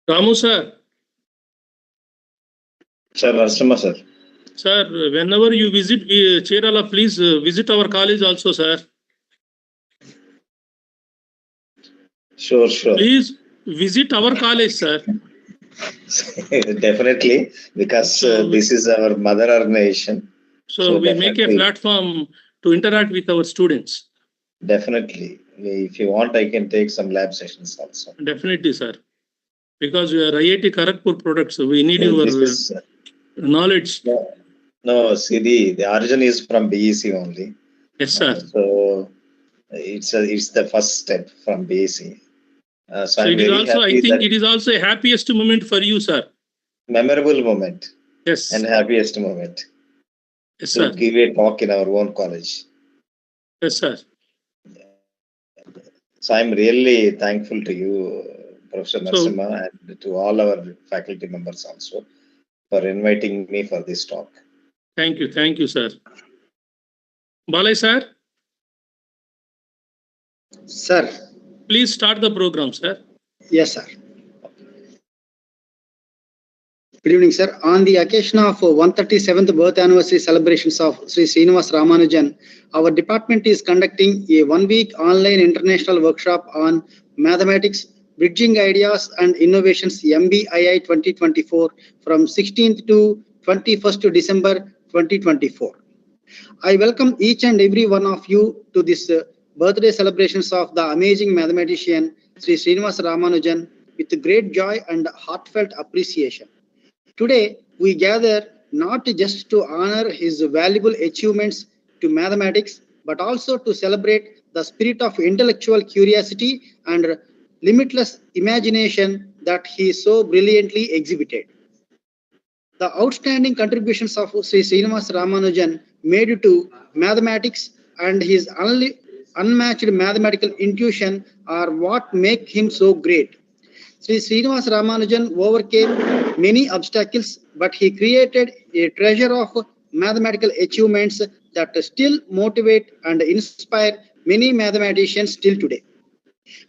Ramu sir. Sir, Narasimha sir. Sir, whenever you visit Cherala, please visit our college also, sir. Sure. Please visit our college, sir. Definitely, because this is our mother organization. So we make a platform to interact with our students. Definitely. If you want, I can take some lab sessions also. Definitely, sir. Because we are IIT Kharagpur products, we need your knowledge. No, see, the origin is from BEC only. Yes, sir. So it's the first step from BEC. So it is also, I think it is also a happiest moment for you, sir. Memorable moment. Yes. And happiest moment. Yes, to sir. Give a talk in our own college. Yes, sir. So I'm really thankful to you, Professor Narasimha, and to all our faculty members also for inviting me for this talk. Thank you, sir. Balai, sir. Sir. Please start the program, sir. Yes, sir. Good evening, sir. On the occasion of 137th birth anniversary celebrations of Sri Srinivas Ramanujan, our department is conducting a one-week online international workshop on mathematics, bridging ideas and innovations MBII 2024 from 16th to 21st December 2024. I welcome each and every one of you to this birthday celebrations of the amazing mathematician Sri Srinivas Ramanujan with great joy and heartfelt appreciation. Today, we gather not just to honor his valuable achievements to mathematics, but also to celebrate the spirit of intellectual curiosity and limitless imagination that he so brilliantly exhibited. The outstanding contributions of Sri Srinivas Ramanujan made to mathematics and his unmatched mathematical intuition are what make him so great. Sri Srinivas Ramanujan overcame many obstacles, but he created a treasure of mathematical achievements that still motivate and inspire many mathematicians till today.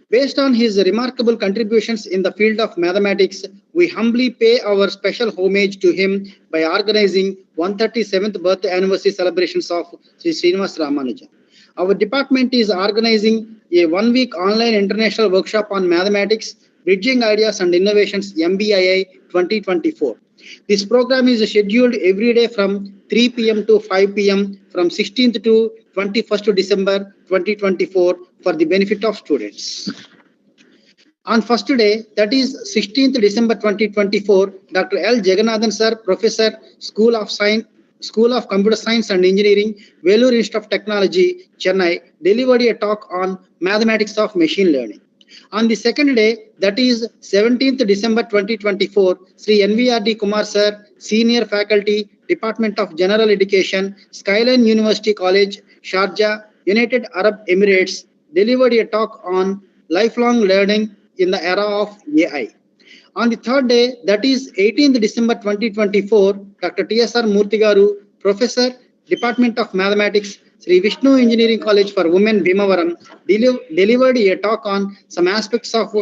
Based on his remarkable contributions in the field of mathematics, we humbly pay our special homage to him by organizing 137th birth anniversary celebrations of Sri Srinivas Ramanujan. Our department is organizing a one-week online international workshop on mathematics, bridging ideas and innovations MBII 2024. This program is scheduled every day from 3 p.m. to 5 p.m. from 16th to 21st December 2024 for the benefit of students. On first day, that is 16th December 2024, Dr. L. Jagannathan Sir, Professor, School of Computer Science and Engineering, Vellore Institute of Technology, Chennai, delivered a talk on mathematics of machine learning. On the second day, that is 17th December 2024, Sri NVRD Kumar Sir, Senior Faculty, Department of General Education, Skyline University College, Sharjah, United Arab Emirates, delivered a talk on lifelong learning in the era of AI. On the third day, that is 18th December 2024, Dr. T.S.R. Murthigaru, Professor, Department of Mathematics, Sri Vishnu Engineering College for Women, Bhimavaram, delivered a talk on some aspects of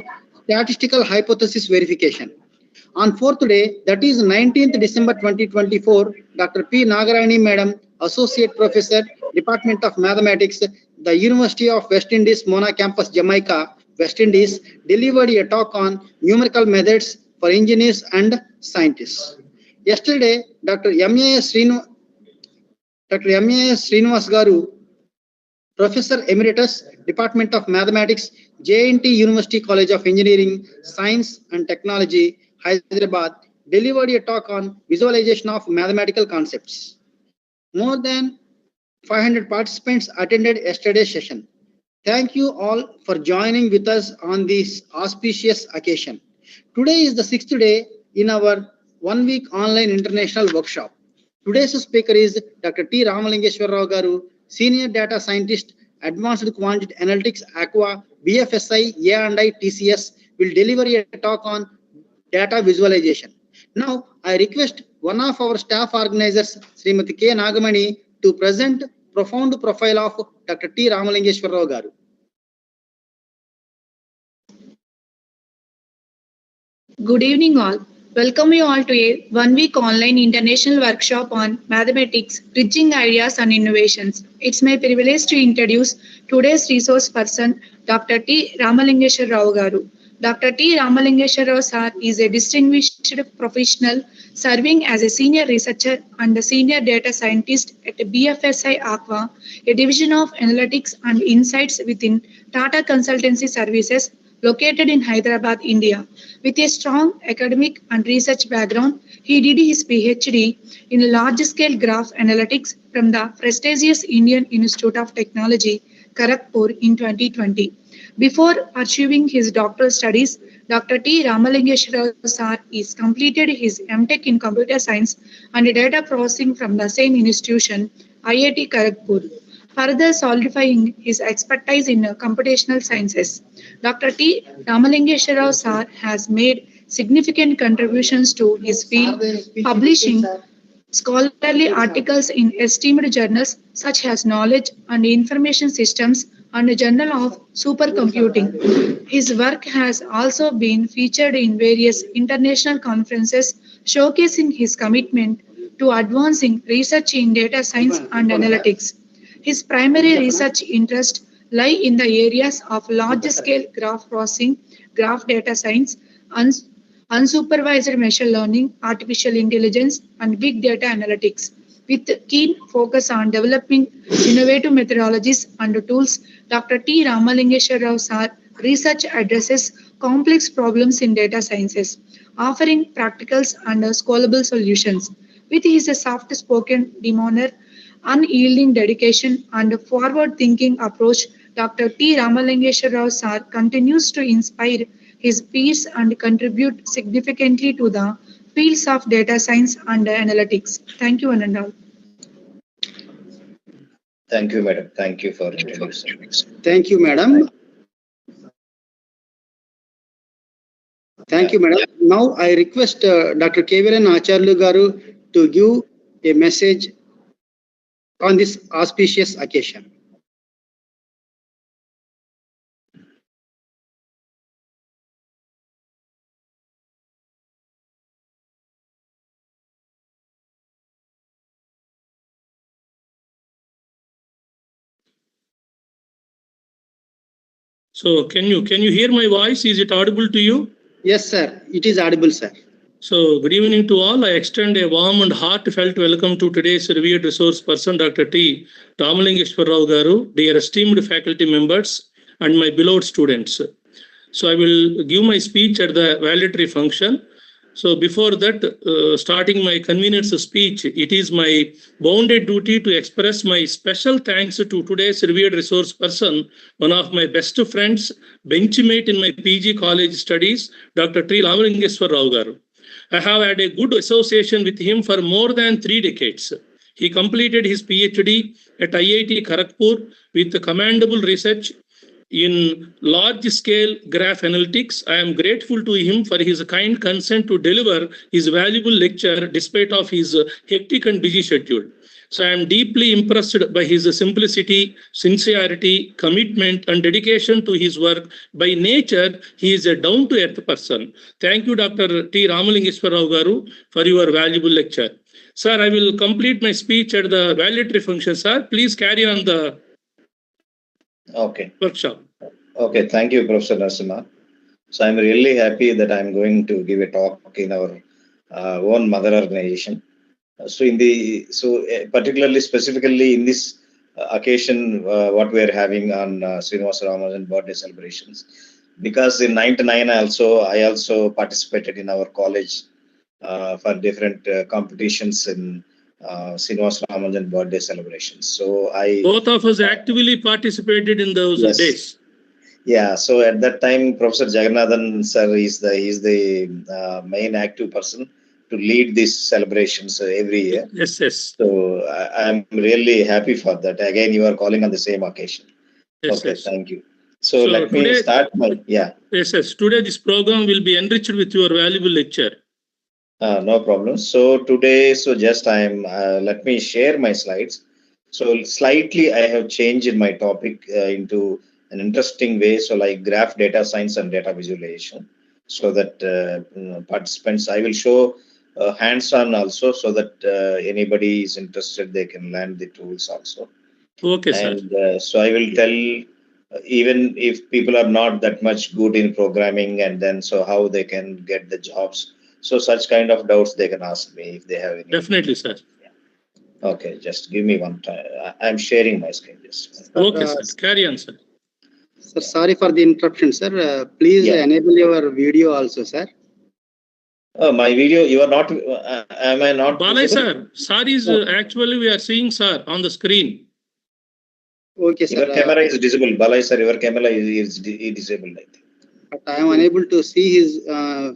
statistical hypothesis verification. On fourth day, that is 19th December 2024, Dr. P. Nagarani Madam, Associate Professor, Department of Mathematics, the University of West Indies, Mona Campus, Jamaica, West Indies, delivered a talk on numerical methods for engineers and scientists. Yesterday, Dr. M.A.S. Srinivas Garu, Professor Emeritus, Department of Mathematics, J&T University College of Engineering, Science and Technology, Hyderabad, delivered a talk on visualization of mathematical concepts. More than 500 participants attended yesterday's session. Thank you all for joining with us on this auspicious occasion. Today is the 6th day in our one-week online international workshop. Today's speaker is Dr. T. Ramalingeshwar Rao Garu, Senior Data Scientist, Advanced Quantitative Analytics, Aqua, BFSI, A&I, TCS, will deliver a talk on data visualization. Now, I request one of our staff organizers, Srimati K. Nagamani, to present profound profile of Dr. T. Ramalingeshwar Rao Garu. Good evening, all. Welcome you all to a one-week online international workshop on mathematics, bridging ideas and innovations. It's my privilege to introduce today's resource person, Dr. T. Ramalingeshwar Rao Garu. Dr. T. Ramalingeshwar Rao sir is a distinguished professional serving as a senior researcher and a senior data scientist at BFSI Aqua, a division of analytics and insights within Tata Consultancy Services located in Hyderabad, India. With a strong academic and research background, he did his PhD in large-scale graph analytics from the prestigious Indian Institute of Technology, Kharagpur in 2020. Before pursuing his doctoral studies, Dr. T. Ramalingeshwara sir is completed his MTech in Computer Science and Data Processing from the same institution, IIT Kharagpur, further solidifying his expertise in computational sciences. Dr. T. Ramalingeshwara sir has made significant contributions to his field, publishing scholarly articles in esteemed journals such as Knowledge and Information Systems and the Journal of Supercomputing. His work has also been featured in various international conferences, showcasing his commitment to advancing research in data science and analytics. His primary research interests lie in the areas of large-scale graph processing, graph data science, unsupervised machine learning, artificial intelligence, and big data analytics. With keen focus on developing innovative methodologies and tools, Dr. T. Ramalingeshwar Rao's research addresses complex problems in data sciences, offering practical and scalable solutions. With his soft-spoken demeanor, unyielding dedication, and forward-thinking approach, Dr. T. Ramalingeshwar Rao sir continues to inspire his peers and contribute significantly to the fields of data science and analytics. Thank you, one and all. Thank you, madam. Thank you for introducing. Thank you, madam. Thank you, madam. Now I request Dr. Keviran Acharlu Garu to give a message on this auspicious occasion. So can you hear my voice? Is it audible to you? Yes, sir. It is audible, sir. So good evening to all. I extend a warm and heartfelt welcome to today's revered resource person, Dr. T. Ramalingeshwar Rao Garu, dear esteemed faculty members and my beloved students. So I will give my speech at the valedictory function. So before that, starting my convenience speech, it is my bounden duty to express my special thanks to today's revered resource person, one of my best friends, benchmate in my PG college studies, Dr. T. Ramalingeshwar Rao Garu. I have had a good association with him for more than 3 decades. He completed his PhD at IIT Kharagpur with commendable research in large-scale graph analytics. I am grateful to him for his kind consent to deliver his valuable lecture despite of his hectic and busy schedule. So I am deeply impressed by his simplicity, sincerity, commitment, and dedication to his work. By nature, he is a down-to-earth person. Thank you, Dr. T. Ramalingeshwar Rao Garu, for your valuable lecture. Sir, I will complete my speech at the valedictory function, sir. Please carry on the workshop. Okay, thank you, Professor Narasimha. So I'm really happy that I'm going to give a talk in our own mother organization. Particularly specifically in this occasion, what we are having on Srinivasa Ramanujan birthday celebrations, because in '99 I also participated in our college for different competitions in Srinivasa Ramanujan birthday celebrations. So both of us actively participated in those days. Yeah, so at that time, Professor Jagannathan sir is the main active person to lead these celebrations every year. Yes, yes. So I'm really happy for that. Again, you are calling on the same occasion. Yes, okay, yes. Thank you. So let me start my, Yes, yes. Today this program will be enriched with your valuable lecture. No problem. So today, let me share my slides. So slightly I have changed my topic into an interesting way. So like graph data science and data visualization. so that participants, I will show hands-on also, so that anybody is interested, they can learn the tools also. Okay, sir. And so I will tell, even if people are not that much good in programming, and then so how they can get the jobs. So such kind of doubts they can ask me if they have any. Definitely, sir. Okay, just give me one time. I'm sharing my screen. Just. Okay, sir. Carry on, sir. Sir, sorry for the interruption, sir. Please enable your video also, sir. Oh, my video, you are not, am I not? Balai, sir, is actually we are seeing, sir, on the screen. Okay, sir. Your camera is visible. Balai, sir, your camera is disabled, I think. But I am unable to see his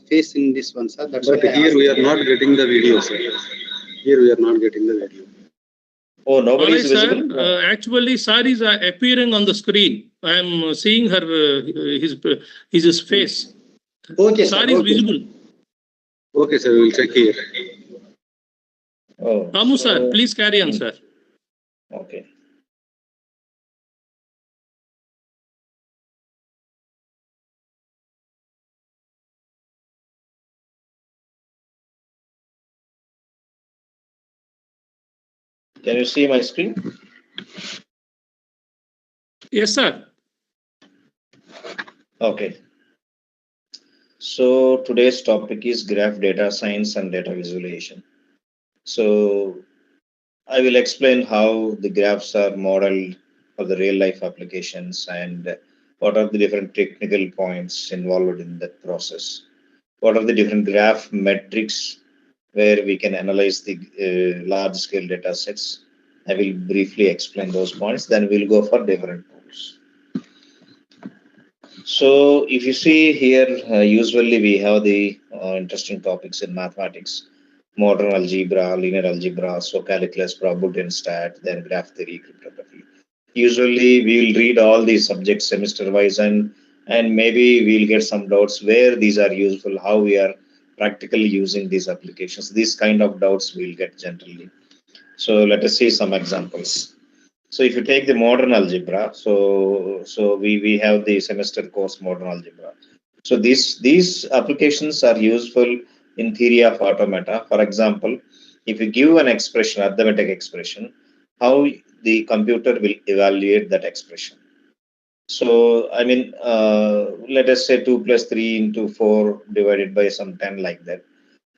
face in this one, sir. That's but here we are not getting the video, sir. Here we are not getting the video. Oh, nobody is visible? Sir, actually, sir is appearing on the screen. I am seeing her, his face. Okay, sir. Sir Is okay. visible. Okay, sir, we will check here. Oh, Ramu, sir, please carry on, sir. Okay. Can you see my screen? Yes, sir. Okay. So today's topic is graph data science and data visualization. So I will explain how the graphs are modeled for the real life applications, and what are the different technical points involved in that process. What are the different graph metrics where we can analyze the large scale data sets. I will briefly explain those points, then we'll go for different tools. So if you see here, usually we have the interesting topics in mathematics: modern algebra, linear algebra, so calculus, probability and stat, then graph theory, cryptography. Usually we will read all these subjects semester wise, and maybe we'll get some doubts where these are useful, how we are practically using these applications. These kind of doubts we'll get generally. So let us see some examples. So if you take the modern algebra, so we have the semester course modern algebra. So these applications are useful in theory of automata. For example, if you give an expression, arithmetic expression, how the computer will evaluate that expression. So I mean, let us say 2 plus 3 into 4 divided by some 10, like that.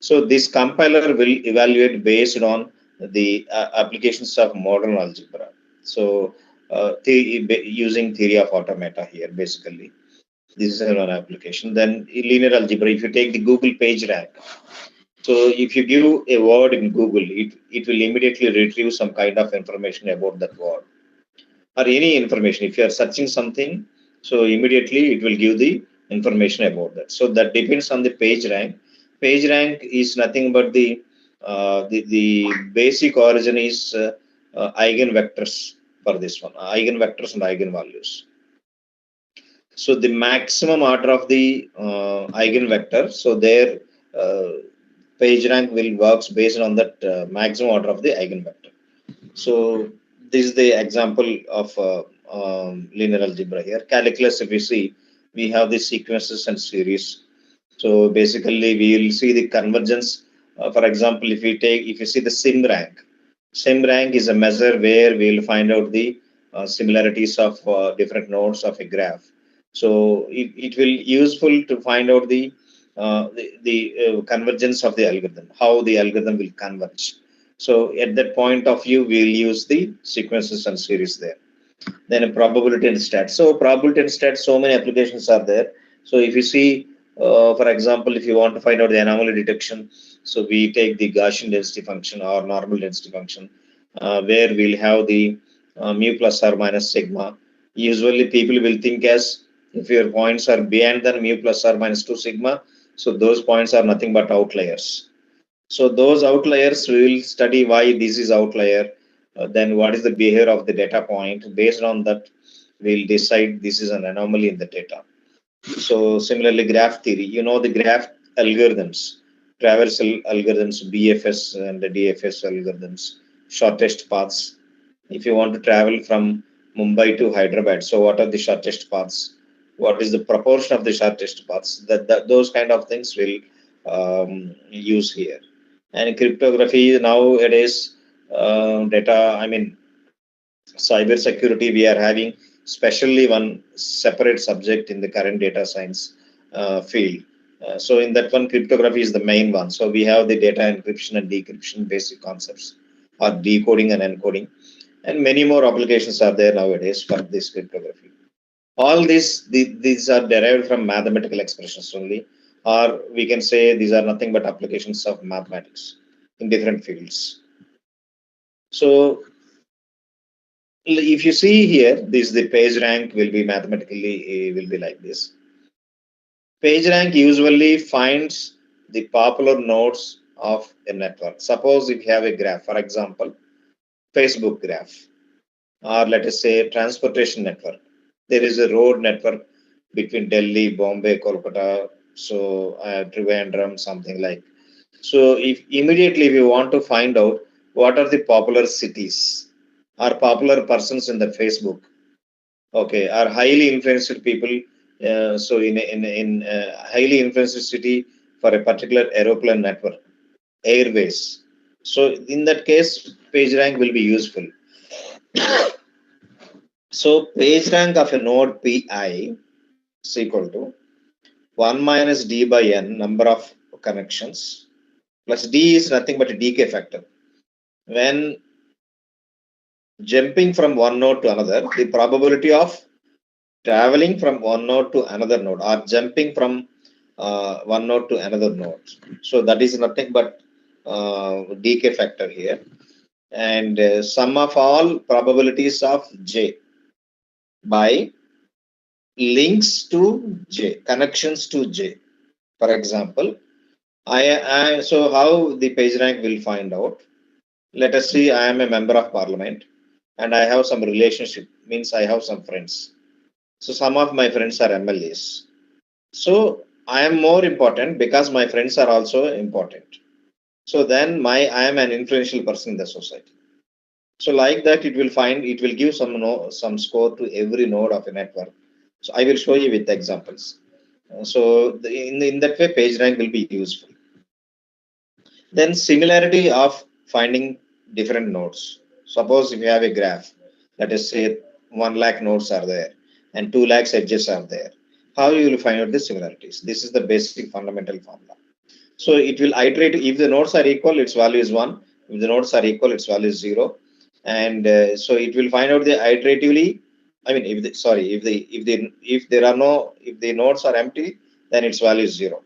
So this compiler will evaluate based on the applications of modern algebra. So using theory of automata here, basically. This is an application. Then linear algebra, if you take the Google page rank. So if you give a word in Google, it will immediately retrieve some kind of information about that word, or any information. If you are searching something, so immediately it will give the information about that. So that depends on the page rank. Page rank is nothing but the basic origin is eigenvectors for this one, eigenvectors and eigenvalues. So the maximum order of the eigenvector, so their page rank will works based on that maximum order of the eigenvector. So this is the example of linear algebra here. Calculus, if we see, we have the sequences and series. So basically, we will see the convergence. For example, if you see the sim rank is a measure where we will find out the similarities of different nodes of a graph. So it will useful to find out the convergence of the algorithm, how the algorithm will converge. So at that point of view, we'll use the sequences and series there. Then a probability and stat. So probability and stat, so many applications are there. So if you see, for example, if you want to find out the anomaly detection, so we take the Gaussian density function or normal density function, where we'll have the mu plus or minus sigma. Usually people will think as if your points are beyond than mu plus or minus 2 sigma, so those points are nothing but outliers. So those outliers, we will study why this is outlier, then what is the behavior of the data point. Based on that, we'll decide this is an anomaly in the data. So similarly, graph theory, the graph algorithms, traversal algorithms, BFS and the DFS algorithms, shortest paths. If you want to travel from Mumbai to Hyderabad, so what are the shortest paths? what is the proportion of the shortest paths. That those kind of things will use here. And cryptography nowadays, data. I mean, cyber security. We are having specially one separate subject in the current data science field. So in that one, cryptography is the main one. So we have the data encryption and decryption basic concepts, or decoding and encoding, and many more applications are there nowadays for this cryptography. All these are derived from mathematical expressions only, or we can say these are nothing but applications of mathematics in different fields. So if you see here, this the page rank will be mathematically will be like this. PageRank usually finds the popular nodes of a network. Suppose if you have a graph, for example, Facebook graph, or let us say transportation network. There is a road network between Delhi, Bombay, Kolkata, so Trivandrum, something like. So if immediately if you want to find out what are the popular cities or popular persons in the Facebook, okay, are highly influenced people. So in highly influenced city for a particular aeroplane network, airways. So in that case, PageRank will be useful. So PageRank of a node Pi is equal to 1 minus d by n number of connections plus d is nothing but a decay factor. When jumping from one node to another, the probability of traveling from one node to another node or jumping from one node to another node. So that is nothing but decay factor here. And sum of all probabilities of J by links to J, connections to J. For example, so how the PageRank will find out? Let us see, I am a member of parliament and I have some relationship, means I have some friends. So some of my friends are MLAs. So I am more important because my friends are also important. So then I am an influential person in the society. So like that, it will give some score to every node of a network. So I will show you with examples. So in that way, PageRank will be useful. Then similarity of finding different nodes. Suppose if you have a graph, let us say 1 lakh nodes are there and 2 lakhs edges are there. How you will find out the similarities? This is the basic fundamental formula. So it will iterate. If the nodes are equal, its value is 1. If the nodes are equal, its value is 0. And so it will find out the iteratively. I mean, if the nodes are empty, then its value is 0.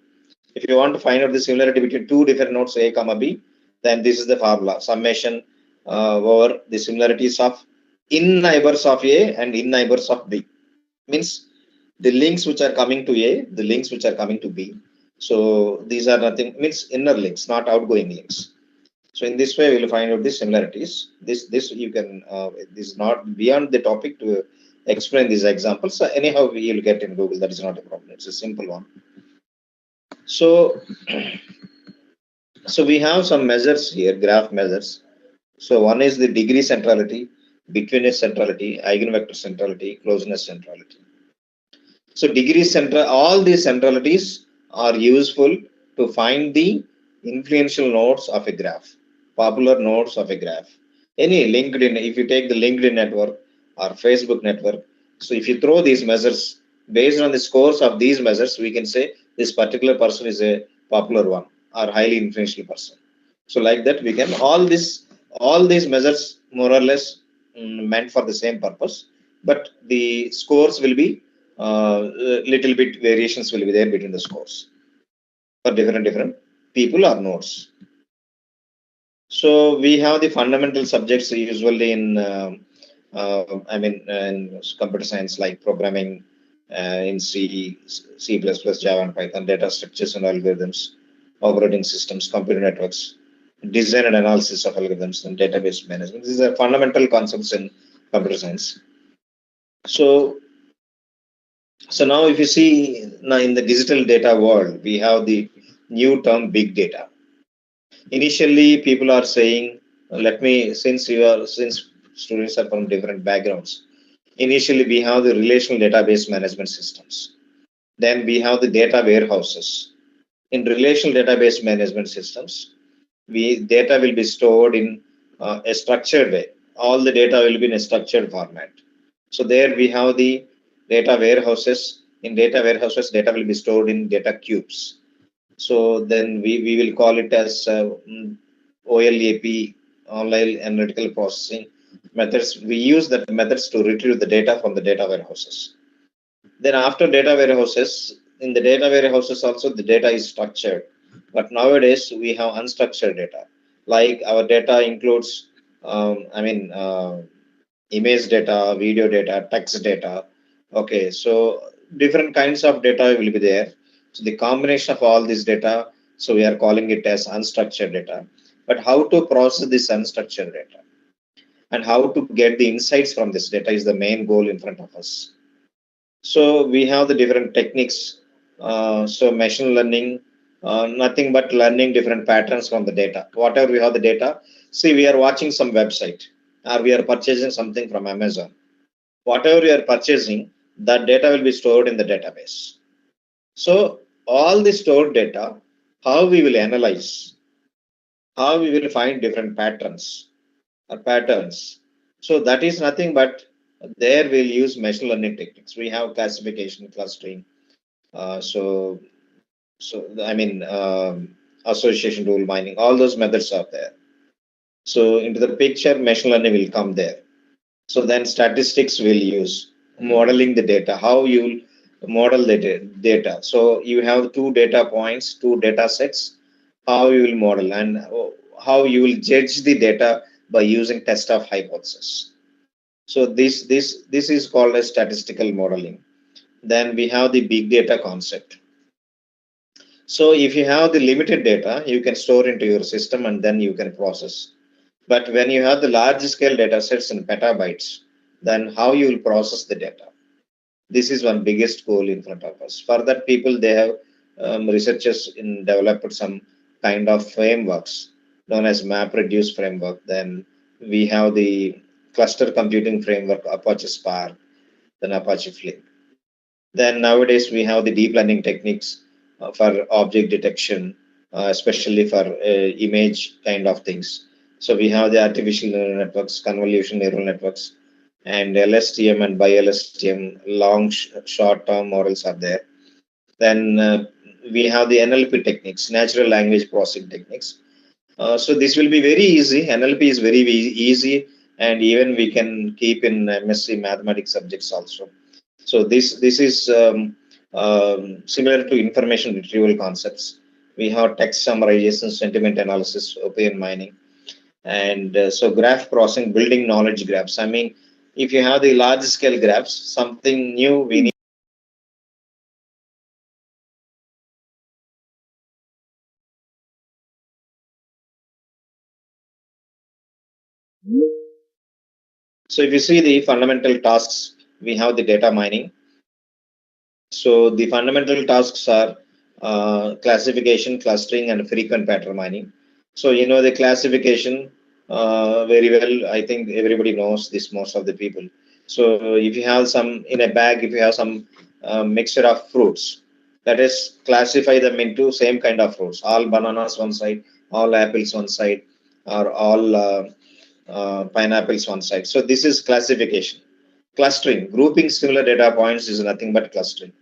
If you want to find out the similarity between two different nodes A comma B, then this is the formula: summation over the similarities of in neighbors of A and in neighbors of B. Means the links which are coming to A, the links which are coming to B. So these are nothing, means inner links, not outgoing links. So in this way, we will find out the similarities. This you can this is not beyond the topic to explain these examples. So anyhow, you will get in Google. That is not a problem. It's a simple one. So so we have some measures here, graph measures. So one is the degree centrality, betweenness centrality, eigenvector centrality, closeness centrality. So degree central, all these centralities are useful to find the influential nodes of a graph, popular nodes of a graph. Any LinkedIn, if you take the LinkedIn network or Facebook network, so if you throw these measures, based on the scores of these measures, we can say this particular person is a popular one or highly influential person. So like that, we can all these measures more or less meant for the same purpose, but the scores will be little bit variations will be there between the scores for different people or nodes. So we have the fundamental subjects usually in in computer science, like programming in C, C++, Java and Python, data structures and algorithms, operating systems, computer networks, design and analysis of algorithms, and database management. These are fundamental concepts in computer science. So now if you see now in the digital data world, we have the new term big data. Initially, people are saying, since students are from different backgrounds, Initially, we have the relational database management systems. Then we have the data warehouses. In relational database management systems, data will be stored in a structured way. All the data will be in a structured format. So there we have the data warehouses. In data warehouses, data will be stored in data cubes. So then we will call it as OLAP, online analytical processing methods. We use that methods to retrieve the data from the data warehouses. Then after data warehouses, in the data warehouses also the data is structured. But nowadays we have unstructured data. Like our data includes, image data, video data, text data. Okay, so different kinds of data will be there. So the combination of all this data, so we are calling it as unstructured data. But how to process this unstructured data and how to get the insights from this data is the main goal in front of us. So we have the different techniques. So machine learning, nothing but learning different patterns from the data. Whatever we have the data, see we are watching some website or we are purchasing something from Amazon. Whatever we are purchasing, that data will be stored in the database. So all the stored data, how we will analyze, how we will find different patterns or patterns. So that is nothing but there we'll use machine learning techniques. We have classification, clustering, so association rule mining, all those methods are there. So into the picture, machine learning will come there. So then statistics will use modeling the data, how you model the data. So you have two data points, two data sets, how you will model and how you will judge the data by using test of hypothesis. So this is called as statistical modeling. Then we have the big data concept. So if you have the limited data, you can store into your system and then you can process. But when you have the large scale data sets in petabytes, then how you will process the data? This is one biggest goal in front of us. For that, people they have researchers in developed some kind of frameworks known as MapReduce framework. Then we have the cluster computing framework, Apache Spark, then Apache Flink. Then nowadays we have the deep learning techniques for object detection, especially for image kind of things. So we have the artificial neural networks, convolutional neural networks, and LSTM and BiLSTM, long short-term models are there. Then we have the NLP techniques, natural language processing techniques. So this will be very easy. NLP is very easy, and even we can keep in MSc mathematics subjects also. So this is similar to information retrieval concepts. We have text summarization, sentiment analysis, opinion mining, and so graph processing, building knowledge graphs. I mean, if you have the large scale graphs, something new we need. So if you see the fundamental tasks, we have the data mining. So the fundamental tasks are classification, clustering, and frequent pattern mining. So you know the classification very well. I think everybody knows this, most of the people. So if you have some in a bag, if you have some mixture of fruits, that is classify them into same kind of fruits. All bananas one side, all apples one side, or all pineapples one side. So this is classification. Clustering, grouping similar data points is nothing but clustering.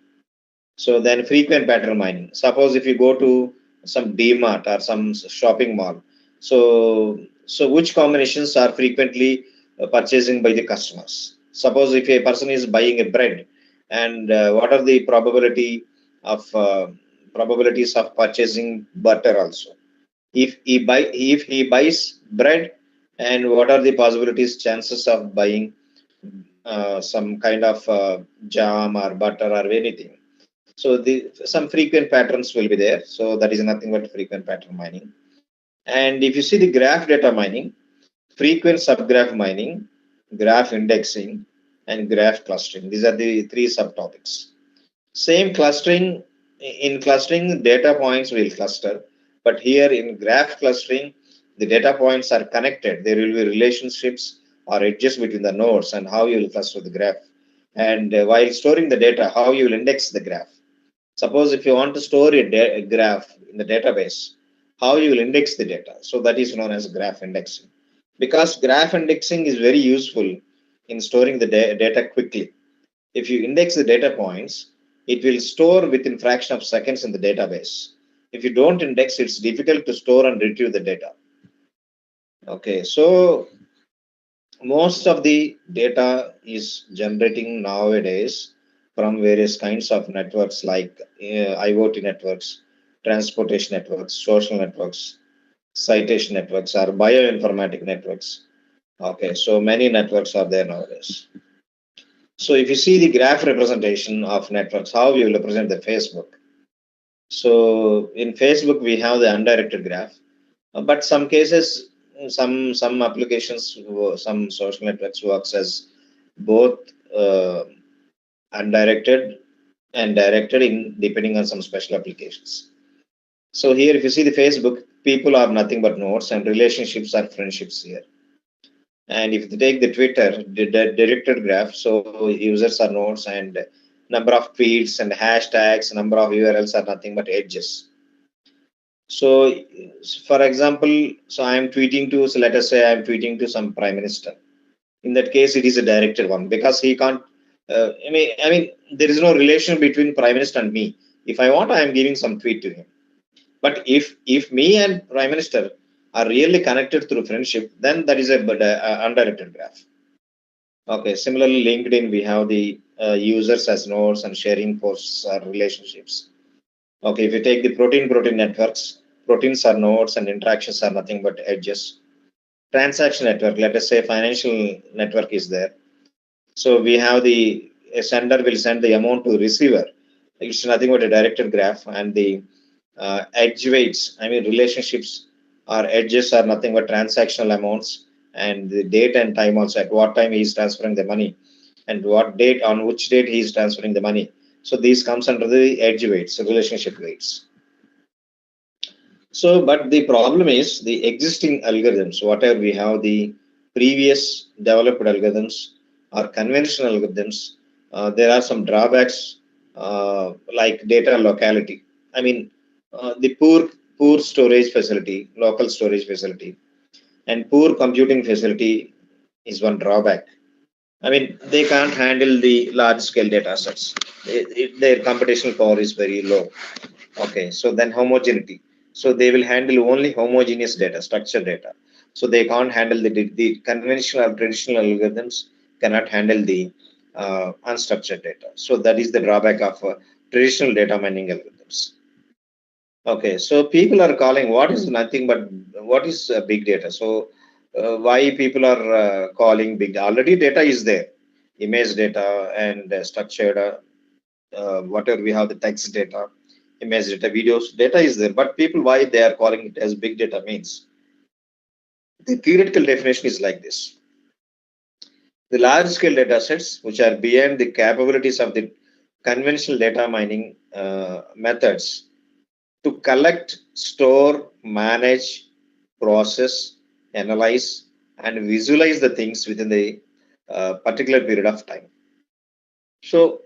So then frequent pattern mining. Suppose if you go to some DMart or some shopping mall, so which combinations are frequently purchasing by the customers? Suppose if a person is buying a bread, and what are the probabilities of purchasing butter also? If he buys bread, and what are the possibilities, chances of buying some kind of jam or butter or anything? So some frequent patterns will be there. So that is nothing but frequent pattern mining. And if you see the graph data mining, frequent subgraph mining, graph indexing, and graph clustering. These are the three subtopics. Same clustering, in clustering, data points will cluster. But here in graph clustering, the data points are connected. There will be relationships or edges between the nodes, and how you will cluster the graph. And while storing the data, how you will index the graph. Suppose if you want to store a graph in the database, how you will index the data. So that is known as graph indexing. Because graph indexing is very useful in storing the data quickly. If you index the data points, it will store within fraction of seconds in the database. If you don't index, it's difficult to store and retrieve the data. Okay, so most of the data is generating nowadays from various kinds of networks like IoT networks, transportation networks, social networks, citation networks, or bioinformatic networks. Okay, so many networks are there nowadays. So if you see the graph representation of networks, how we will represent the Facebook. So in Facebook, we have the undirected graph, but some cases, some applications, some social networks works as both undirected and directed in depending on some special applications. So here, if you see the Facebook, people are nothing but nodes, and relationships are friendships here. And if you take the Twitter, the directed graph, so users are nodes, and number of tweets and hashtags, number of URLs are nothing but edges. So, for example, so I am tweeting to, so let us say I am tweeting to some prime minister. In that case, it is a directed one because he can't. I mean, there is no relation between prime minister and me. If I want, I am giving some tweet to him. But if me and prime minister are really connected through friendship, then that is a undirected graph. Okay. Similarly, LinkedIn, we have the users as nodes and sharing posts are relationships. Okay. If you take the protein networks, proteins are nodes and interactions are nothing but edges. Transaction network, let us say financial network is there. So we have the sender will send the amount to receiver. It's nothing but a directed graph, and the edge weights, I mean relationships or edges are nothing but transactional amounts, and the date and time also, at what time he is transferring the money and what date, on which date he is transferring the money. So these comes under the edge weights, relationship weights. So, but the problem is the existing algorithms, whatever we have, the previous developed algorithms or conventional algorithms, there are some drawbacks like data locality. I mean, the poor storage facility, local storage facility, and poor computing facility is one drawback. I mean, they can't handle the large scale data sets. Their computational power is very low. Okay, so then homogeneity. So they will handle only homogeneous data, structured data. So they can't handle the conventional or traditional algorithms cannot handle the unstructured data. So that is the drawback of traditional data mining algorithms. Okay, so people are calling what is nothing but what is big data. So why people are calling big data? Already data is there, image data and structured whatever we have, the text data, image data, videos, data is there, but people why they are calling it as big data means the theoretical definition is like this: the large scale data sets which are beyond the capabilities of the conventional data mining methods to collect, store, manage, process, analyze, and visualize the things within the particular period of time. So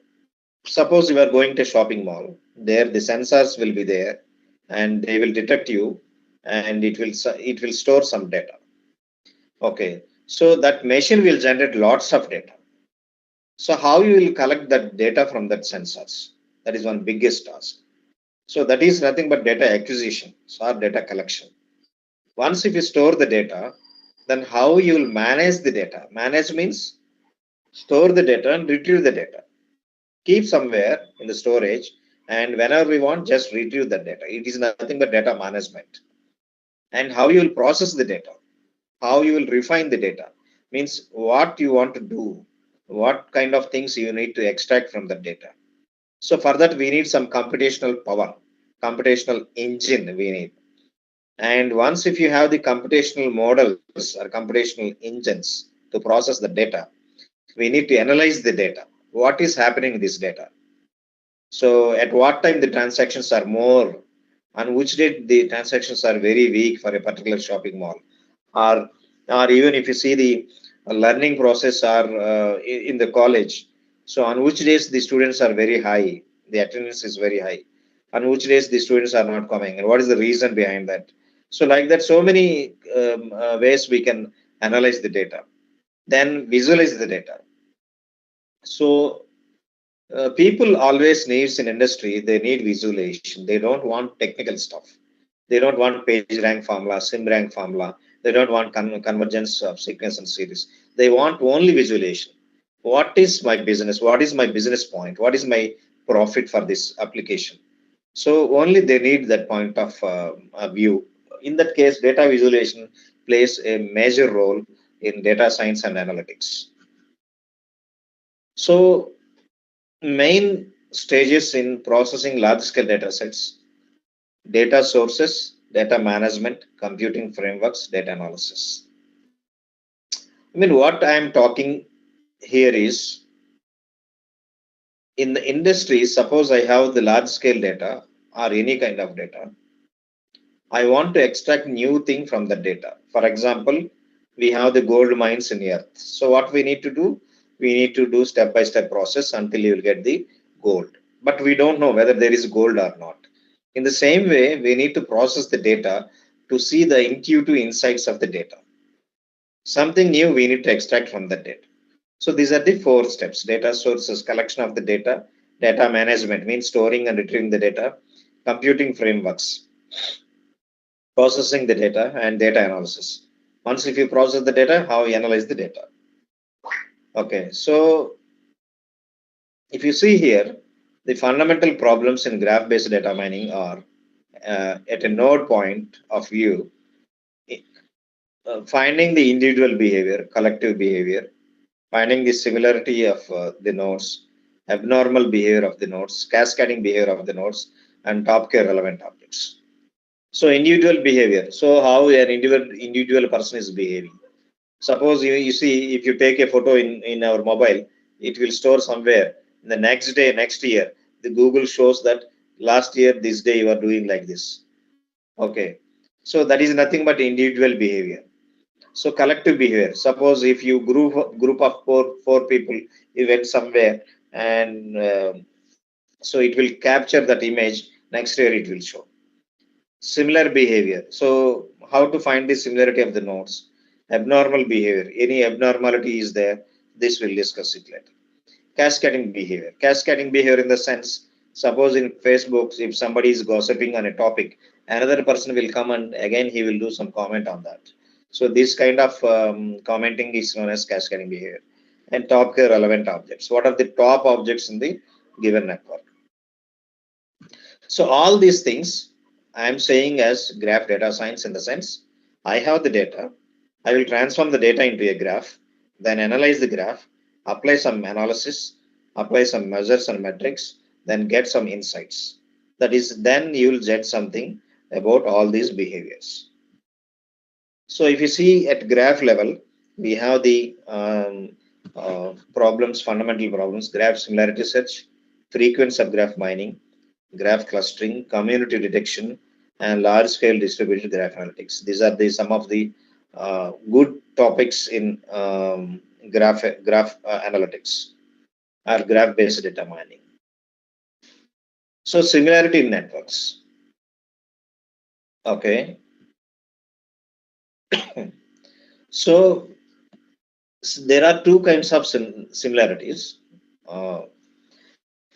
suppose you are going to a shopping mall, there the sensors will be there and they will detect you, and it will store some data. Okay, so that machine will generate lots of data. So how you will collect that data from that sensors? That is one biggest task. So that is nothing but data acquisition or data collection. Once if you store the data, then how you will manage the data? Manage means store the data and retrieve the data. Keep somewhere in the storage, and whenever we want, just retrieve the data. It is nothing but data management. And how you will process the data, how you will refine the data, means what you want to do, what kind of things you need to extract from the data. So for that, we need some computational power, computational engine we need. And once if you have the computational models or computational engines to process the data, we need to analyze the data. What is happening in this data? So at what time the transactions are more, on which date the transactions are very weak for a particular shopping mall, or even if you see the learning process are in the college. So on which days the students are very high, the attendance is very high. On which days the students are not coming, and what is the reason behind that? So like that, so many ways we can analyze the data, then visualize the data. So people always needs in industry, they need visualization. They don't want technical stuff. They don't want page rank formula, sim rank formula. They don't want convergence of sequence and series. They want only visualization. What is my business? What is my business point? What is my profit for this application? So only they need that point of view. In that case, data visualization plays a major role in data science and analytics. So main stages in processing large scale data sets: data sources, data management, computing frameworks, data analysis. I mean, what I am talking here is, in the industry, suppose I have the large scale data or any kind of data, I want to extract new thing from the data. For example, we have the gold mines in the earth. So what we need to do? We need to do step-by-step process until you will get the gold. But we don't know whether there is gold or not. In the same way, we need to process the data to see the intuitive insights of the data. Something new we need to extract from the data. So these are the 4 steps: data sources, collection of the data; data management means storing and retrieving the data; computing frameworks, processing the data; and data analysis. Once if you process the data, how you analyze the data. Okay, so if you see here, the fundamental problems in graph-based data mining are at a node point of view, finding the individual behavior, collective behavior, finding the similarity of the nodes, abnormal behavior of the nodes, cascading behavior of the nodes, and top-care relevant objects. So individual behavior. So how an individual person is behaving. Suppose you see, if you take a photo in our mobile, it will store somewhere. The next day, next year, the Google shows that last year, this day you are doing like this. Okay. So that is nothing but individual behavior. So collective behavior. Suppose if you group of four people, you went somewhere, and so it will capture that image. Next year it will show similar behavior. So how to find the similarity of the nodes? Abnormal behavior. Any abnormality is there? This will discuss it later. Cascading behavior. Cascading behavior in the sense, suppose in Facebook, if somebody is gossiping on a topic, another person will come and again he will do some comment on that. So this kind of commenting is known as cascading behavior. And top relevant objects. What are the top objects in the given network? So all these things I am saying as graph data science, in the sense I have the data, I will transform the data into a graph, then analyze the graph, apply some analysis, apply some measures and metrics, then get some insights. That is, then you will get something about all these behaviors. So if you see at graph level, we have the problems, fundamental problems: graph similarity search, frequent subgraph mining, graph clustering, community detection, and large-scale distributed graph analytics. These are some of the good topics in graph analytics or graph-based data mining. So similarity in networks. Okay. So there are 2 kinds of similarities.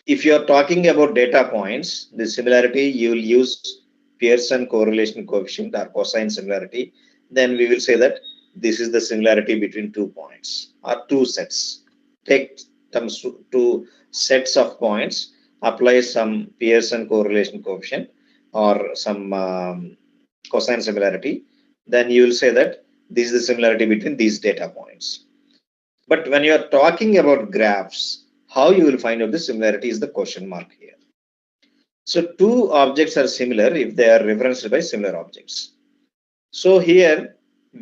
If you are talking about data points, the similarity, you will use Pearson correlation coefficient or cosine similarity. Then we will say that this is the similarity between 2 points or 2 sets. Take two sets of points, apply some Pearson correlation coefficient or some cosine similarity. Then you will say that this is the similarity between these data points. But when you are talking about graphs, how you will find out the similarity is the question mark here. So 2 objects are similar if they are referenced by similar objects. So here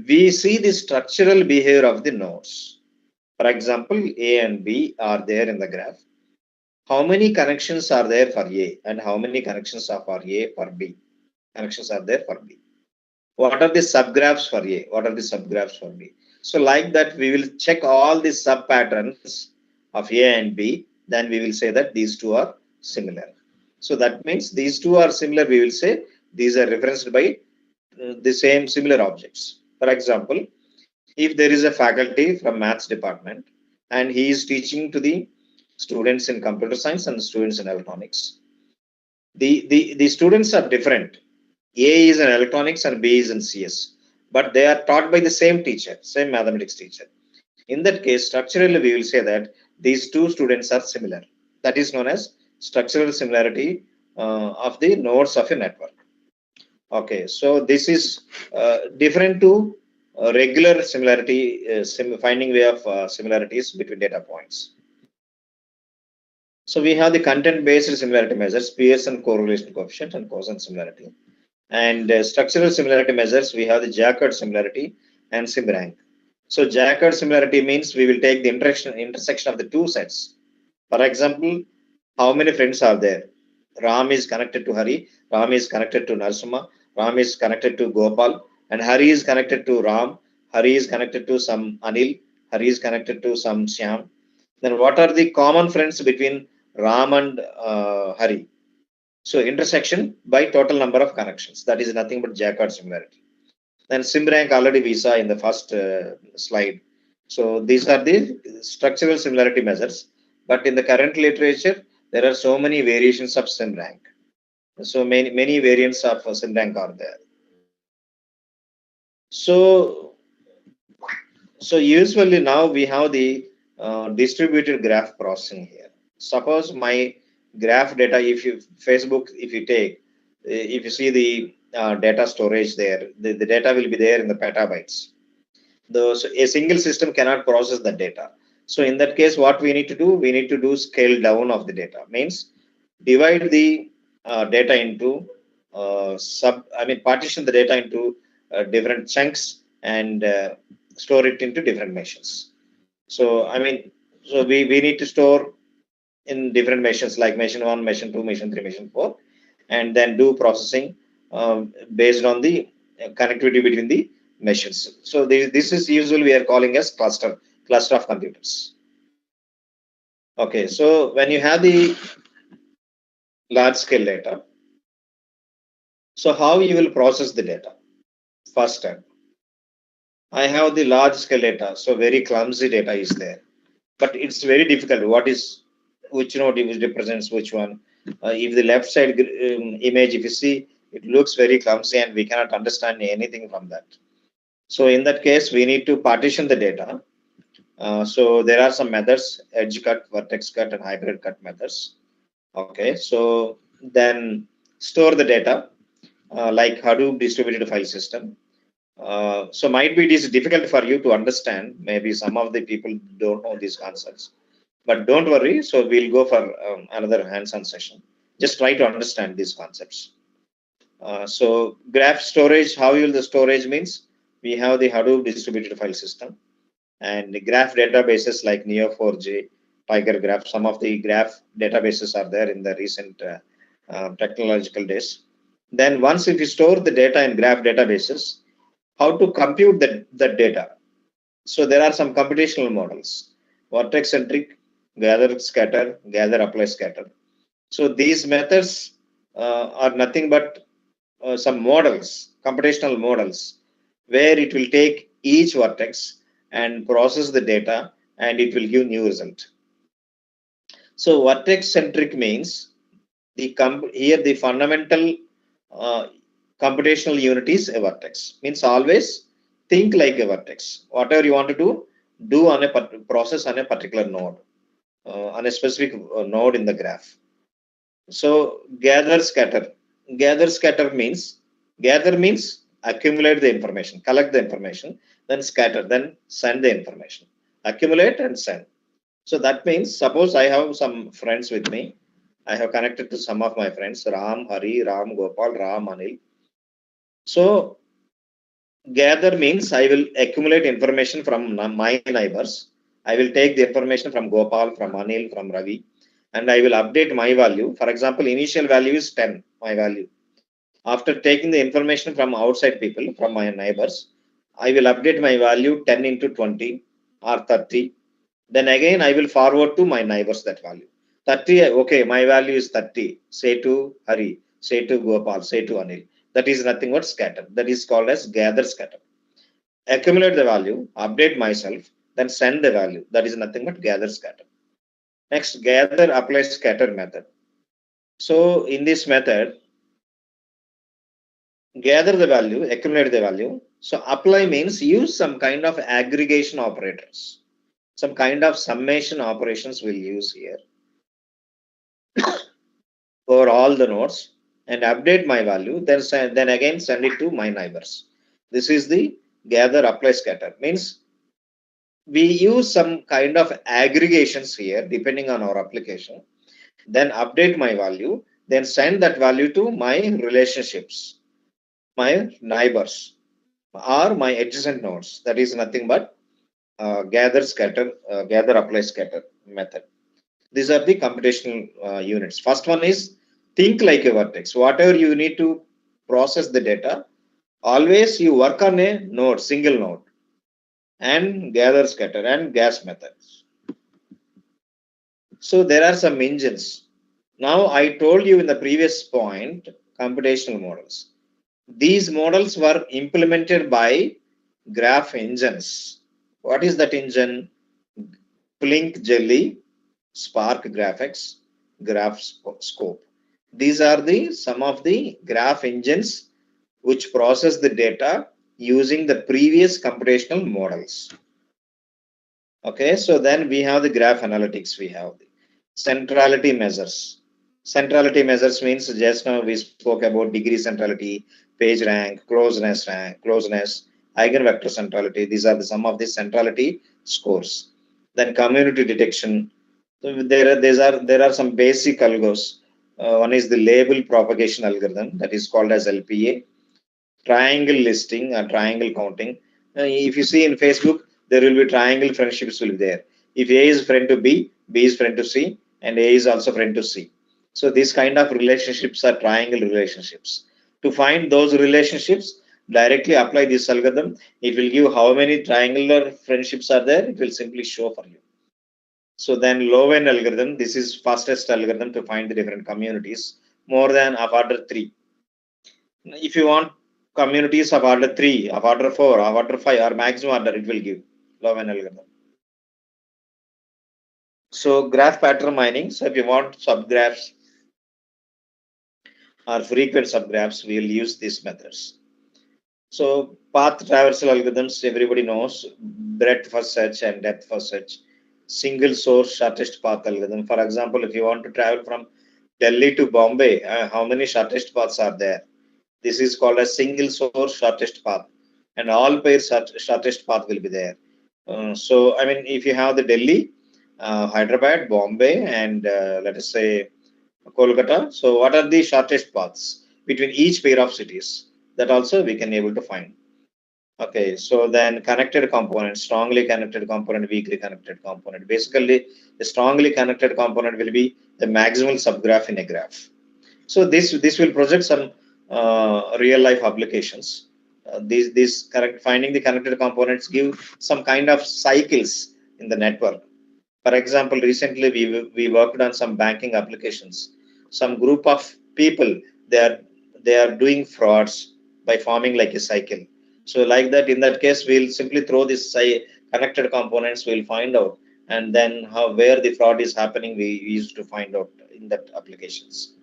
we see the structural behavior of the nodes. For example, A and B are there in the graph. How many connections are there for A and how many connections are for A for B? Connections are there for B. What are the subgraphs for A? What are the subgraphs for B? So like that, we will check all the sub patterns of A and B. Then we will say that these two are similar. So that means these two are similar. We will say these are referenced by the same similar objects. For example, if there is a faculty from maths department and he is teaching to the students in computer science and students in electronics, the students are different. A is in electronics and B is in CS, but they are taught by the same teacher, same mathematics teacher. In that case, structurally, we will say that these two students are similar. That is known as structural similarity of the nodes of a network. Okay, so this is different to regular similarity, finding way of similarities between data points. So we have the content-based similarity measures, Pearson correlation coefficient and Poisson similarity. And structural similarity measures, we have the Jaccard similarity and SimRank. So Jaccard similarity means we will take the intersection of the two sets. For example, how many friends are there? Ram is connected to Hari, Ram is connected to Narsima, Ram is connected to Gopal, and Hari is connected to Ram, Hari is connected to some Anil, Hari is connected to some Shyam. Then what are the common friends between Ram and Hari? So intersection by total number of connections. That is nothing but Jaccard similarity. Then SimRank already we saw in the first slide. So these are the structural similarity measures. But in the current literature, there are so many variations of SimRank. So many variants of SimRank are there. So usually now we have the distributed graph processing here. Suppose my graph data, if you Facebook, if you take, if you see the data storage there, the data will be there in the petabytes. So a single system cannot process the data. So in that case, what we need to do? We need to do scale down of the data. Means divide the data into partition the data into different chunks and store it into different machines. So we need to store in different machines like machine 1, machine 2, machine 3, machine 4, and then do processing based on the connectivity between the machines. So this is usually we are calling as cluster of computers. Okay, so when you have the large scale data, so how you will process the data? First step, I have the large scale data, so very clumsy data is there, but it's very difficult. Which node represents which one? If the left side image, if you see, it looks very clumsy and we cannot understand anything from that. So in that case, we need to partition the data. So there are some methods: edge cut, vertex cut, and hybrid cut methods. Okay, so then store the data like Hadoop distributed file system. So might be it is difficult for you to understand. Maybe some of the people don't know these concepts, but don't worry. So we'll go for another hands-on session. Just try to understand these concepts. So graph storage, how will the storage means? We have the Hadoop distributed file system and the graph databases like Neo4j, Tiger Graph. Some of the graph databases are there in the recent technological days. Then once if you store the data in graph databases, how to compute that data? So there are some computational models: vertex centric, gather, scatter, gather, apply, scatter. So these methods are nothing but some models, computational models, where it will take each vertex and process the data and it will give new result. So vertex centric means here the fundamental computational unit is a vertex. Means always think like a vertex. Whatever you want to do on a process on a particular node, on a specific node in the graph. So gather, scatter. Gather, scatter means accumulate the information, collect the information, then scatter, then send the information. Accumulate and send. So that means, suppose I have some friends with me. I have connected to some of my friends: Ram, Hari, Ram, Gopal, Ram, Anil. So gather means I will accumulate information from my neighbors. I will take the information from Gopal, from Anil, from Ravi, and I will update my value. For example, initial value is 10, my value. After taking the information from outside people, from my neighbors, I will update my value 10 into 20 or 30. Then again, I will forward to my neighbors that value. 30, okay, my value is 30. Say to Hari, say to Gopal, say to Anil. That is nothing but scatter. That is called as gather scatter. Accumulate the value, update myself, then send the value. That is nothing but gather scatter. Next, gather, apply, scatter method. So in this method, gather the value, accumulate the value. So apply means use some kind of aggregation operators. Some kind of summation operations we'll use here for all the nodes, and update my value, then again send it to my neighbors. This is the gather, apply, scatter. Means we use some kind of aggregations here depending on our application, then update my value, then send that value to my relationships, my neighbors, or my adjacent nodes. That is nothing but gather, scatter, gather, apply, scatter method. These are the computational units. First one is think like a vertex. Whatever you need to process the data, always you work on a node, single node, and gather, scatter, and gas methods. So there are some engines. Now I told you in the previous point, computational models. These models were implemented by graph engines. What is that engine? Blink Jelly, Spark Graphics, Graph Scope. These are the some of the graph engines which process the data using the previous computational models. Okay, so then we have the graph analytics. We have the centrality measures. Centrality measures means just now we spoke about degree centrality, page rank, closeness, eigenvector centrality. These are the some of the centrality scores. Then community detection. So there are some basic algos. One is the label propagation algorithm, that is called as LPA. Triangle listing or triangle counting. If you see in Facebook, there will be triangle friendships will be there. If A is friend to B, B is friend to C, and A is also friend to C. So these kind of relationships are triangle relationships. To find those relationships, directly apply this algorithm. It will give how many triangular friendships are there. It will simply show for you. So then Lowen algorithm, this is fastest algorithm to find the different communities, more than of order 3. If you want communities of order 3, of order 4, of order 5, or maximum order, it will give Lowen algorithm. So graph pattern mining. So if you want subgraphs or frequent subgraphs, we will use these methods. So path traversal algorithms, everybody knows, breadth first search and depth first search. Single source shortest path algorithm. For example, if you want to travel from Delhi to Bombay, how many shortest paths are there? This is called a single source shortest path, and all pair shortest path will be there. So I mean, if you have the Delhi, Hyderabad, Bombay, and let us say Kolkata, so what are the shortest paths between each pair of cities? That also we can able to find. Okay, so then connected component, strongly connected component, weakly connected component. Basically, the strongly connected component will be the maximal subgraph in a graph. So this will project some real life applications. These finding the connected components give some kind of cycles in the network. For example, recently we worked on some banking applications. Some group of people, they are doing frauds by forming like a cycle. So like that, in that case, we'll simply throw this connected components. We'll find out, and then where the fraud is happening, we used to find out in that applications.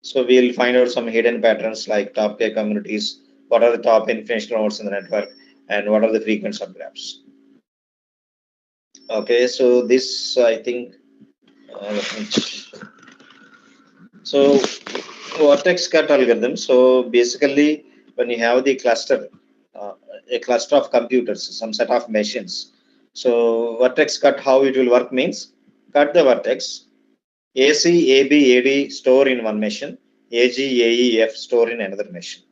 So we'll find out some hidden patterns like top K communities, what are the top information nodes in the network, and what are the frequent subgraphs. Okay, so this I think, let me check. So vertex cut algorithm. So basically, when you have the cluster, a cluster of computers, some set of machines. So vertex cut, how it will work means, cut the vertex, AC, AB, AD store in one machine, AG, AE, F store in another machine.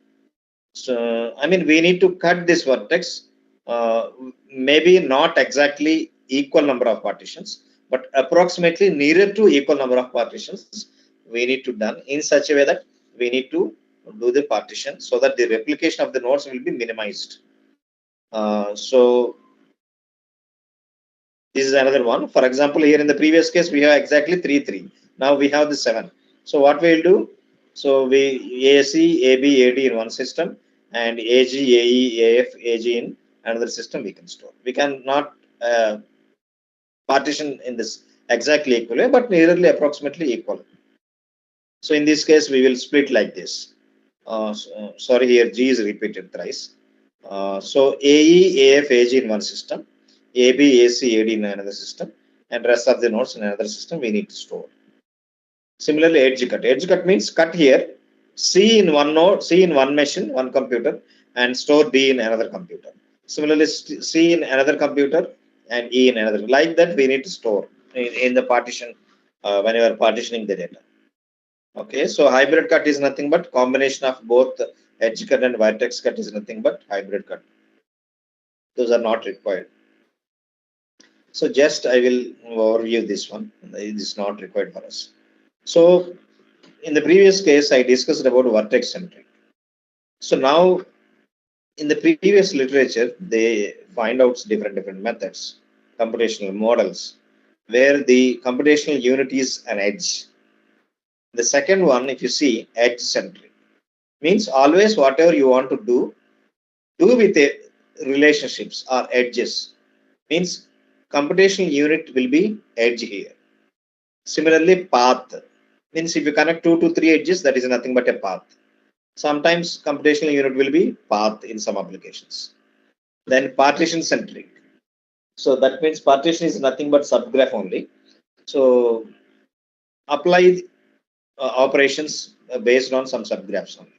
So I mean, we need to cut this vertex, maybe not exactly equal number of partitions, but approximately nearer to equal number of partitions we need to done in such a way that we need to do the partition so that the replication of the nodes will be minimized. So this is another one. For example, here in the previous case, we have exactly 3, 3. Now we have the 7. So what we'll do? So we AC, AB, AD in one system, and AG, AE, AF, AG in another system we can store. We can not partition in this exactly equal, but nearly approximately equal. So in this case, we will split like this. Sorry, here G is repeated thrice. So AE, AF, AG in one system, AB, AC, AD in another system, and rest of the nodes in another system we need to store. Similarly, edge cut. Edge cut means cut here, C in one node, C in one machine, one computer, and store D in another computer. Similarly, C in another computer and E in another. Like that, we need to store in the partition when you are partitioning the data. Okay, so hybrid cut is nothing but combination of both edge cut and vertex cut is nothing but hybrid cut. Those are not required. So just I will overview this one. It is not required for us. So in the previous case, I discussed about vertex centric. So now in the previous literature, they find out different methods, computational models, where the computational unit is an edge. The second one, if you see, edge centric, means always whatever you want to do with a relationships or edges. Means computational unit will be edge here. Similarly, path means if you connect 2 to 3 edges, that is nothing but a path. Sometimes computational unit will be path in some applications. Then partition centric. So that means partition is nothing but subgraph only. So apply operations based on some subgraphs only.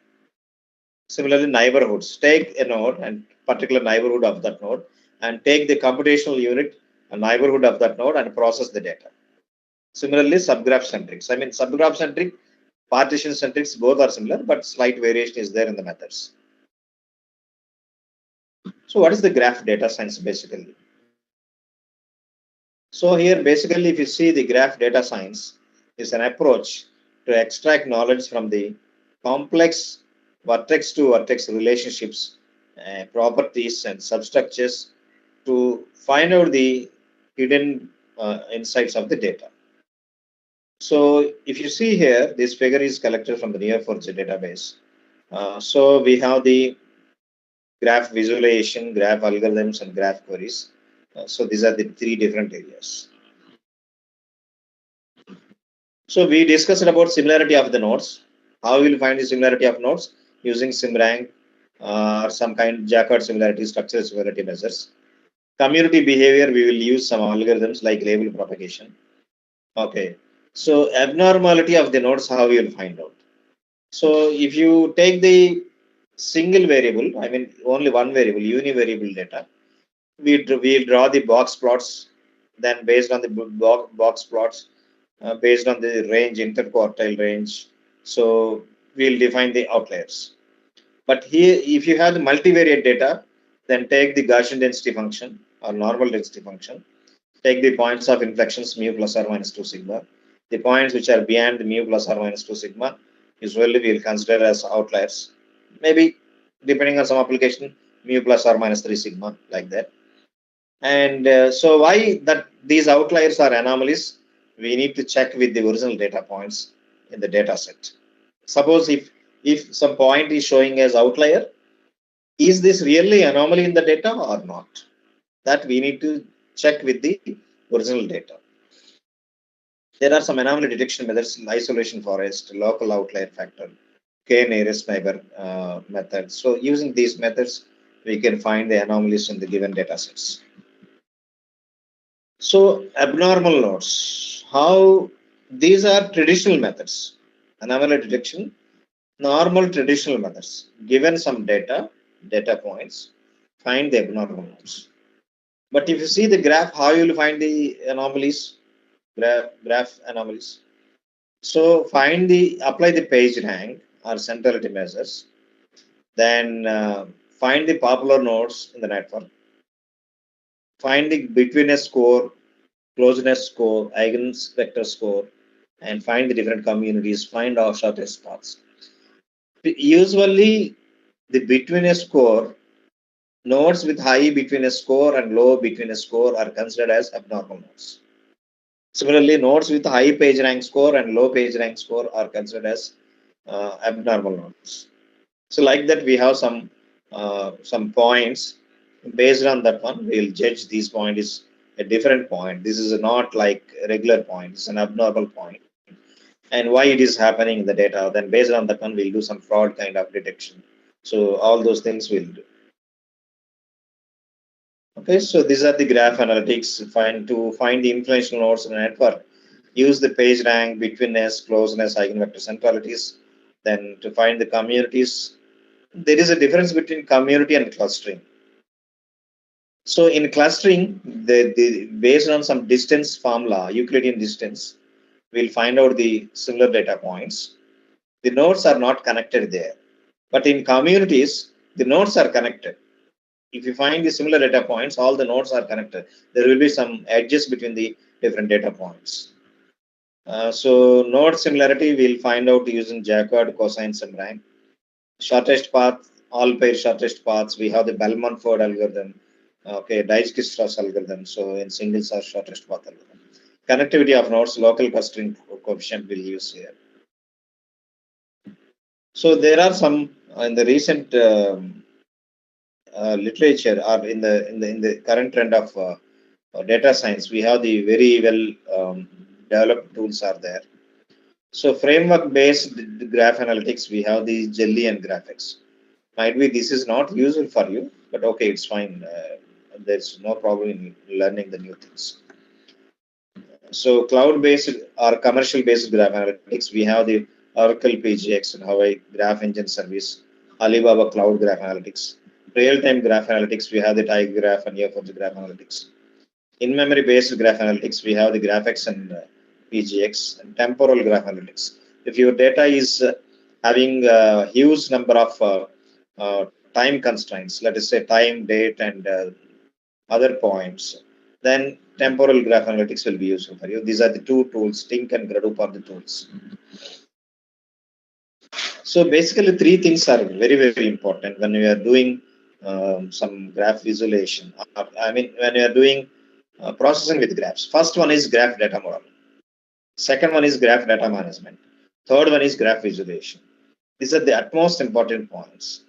Similarly, neighborhoods. Take a node and particular neighborhood of that node and take the computational unit, a neighborhood of that node and process the data. Similarly, subgraph centrics. I mean, subgraph centric, partition centrics, both are similar, but slight variation is there in the methods. So what is the graph data science basically? So here basically if you see the graph data science is an approach to extract knowledge from the complex vertex to vertex relationships, properties and substructures to find out the hidden insights of the data. So if you see here, this figure is collected from the Neo4j database. So we have the graph visualization, graph algorithms, and graph queries. So these are the 3 different areas. So we discussed about similarity of the nodes. How we will find the similarity of nodes using SimRank or some kind Jaccard similarity, structural similarity measures. Community behavior, we will use some algorithms like label propagation. Okay. So abnormality of the nodes, how we will find out. So if you take the single variable, I mean only one variable, univariable data, we'll draw the box plots. Then based on the box plots, based on the range, interquartile range, so we'll define the outliers. But here, if you have the multivariate data, then take the Gaussian density function or normal density function. Take the points of inflections mu plus or minus 2 sigma. The points which are beyond mu plus or minus 2 sigma, usually we'll consider as outliers. Maybe depending on some application, mu plus or minus 3 sigma, like that. And so why that these outliers are anomalies, we need to check with the original data points in the data set. Suppose if some point is showing as outlier, is this really anomaly in the data or not? That we need to check with the original data. There are some anomaly detection methods, isolation forest, local outlier factor, k-nearest neighbor method. So using these methods, we can find the anomalies in the given data sets. So abnormal nodes, how these are traditional methods, anomaly detection, normal traditional methods. Given some data points, find the abnormal nodes. But if you see the graph, how you will find the anomalies, graph anomalies. So apply the page rank or centrality measures, then find the popular nodes in the network, find the betweenness score, closeness score, eigenvector score, and find the different communities, find our shortest paths. Usually, the betweenness score Nodes with high between a score and low between a score are considered as abnormal nodes. Similarly, nodes with high page rank score and low page rank score are considered as abnormal nodes. So like that, we have some points. Based on that one, we'll judge this point is a different point. This is not like a regular point. It's an abnormal point. And why it is happening in the data. Then based on that one, we'll do some fraud kind of detection. So all those things we'll do. Okay, so these are the graph analytics. Find the influential nodes in a network. Use the page rank, betweenness, closeness, eigenvector centralities. Then to find the communities, there is a difference between community and clustering. So in clustering, based on some distance formula, Euclidean distance, we'll find out the similar data points. The nodes are not connected there. But in communities, the nodes are connected. If you find the similar data points, all the nodes are connected. There will be some edges between the different data points. So node similarity we'll find out using Jaccard cosine sum rank. Shortest path, all pair shortest paths. We have the Bell-Munford algorithm. Okay, Dijkstra's algorithm. So in singles are shortest path algorithm. Connectivity of nodes, local clustering coefficient we'll use here. So there are some in the recent literature or in the current trend of data science, we have the very well developed tools are there. So framework based graph analytics, we have the jelly and graphics. Might be this is not useful for you, but okay, it's fine. There's no problem in learning the new things. So cloud based or commercial based graph analytics, we have the Oracle PGX and Hawaii Graph Engine Service, Alibaba Cloud Graph Analytics. Real-time graph analytics, we have the Tiger Graph and Neo4j Graph Analytics. In-memory based graph analytics, we have the GraphX and PGX. And temporal graph analytics. If your data is having a huge number of time constraints, let us say time, date, and other points, then temporal graph analytics will be useful for you. These are the two tools, Tink and Hadoop are the tools. So basically, three things are very, very important when we are doing some graph visualization. I mean, when we are doing processing with graphs. First one is graph data model. Second one is graph data management. Third one is graph visualization. These are the utmost important points.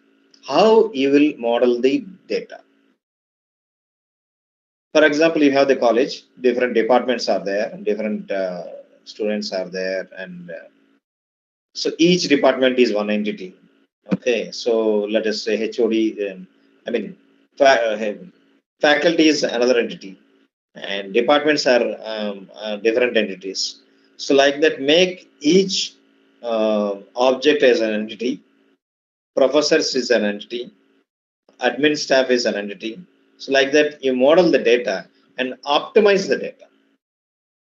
How you will model the data. For example, you have the college, different departments are there, different students are there, and so each department is one entity. Okay, so let us say HOD, I mean, faculty is another entity, and departments are different entities. So like that, make each object as an entity, professors is an entity, admin staff is an entity. So like that, you model the data and optimize the data.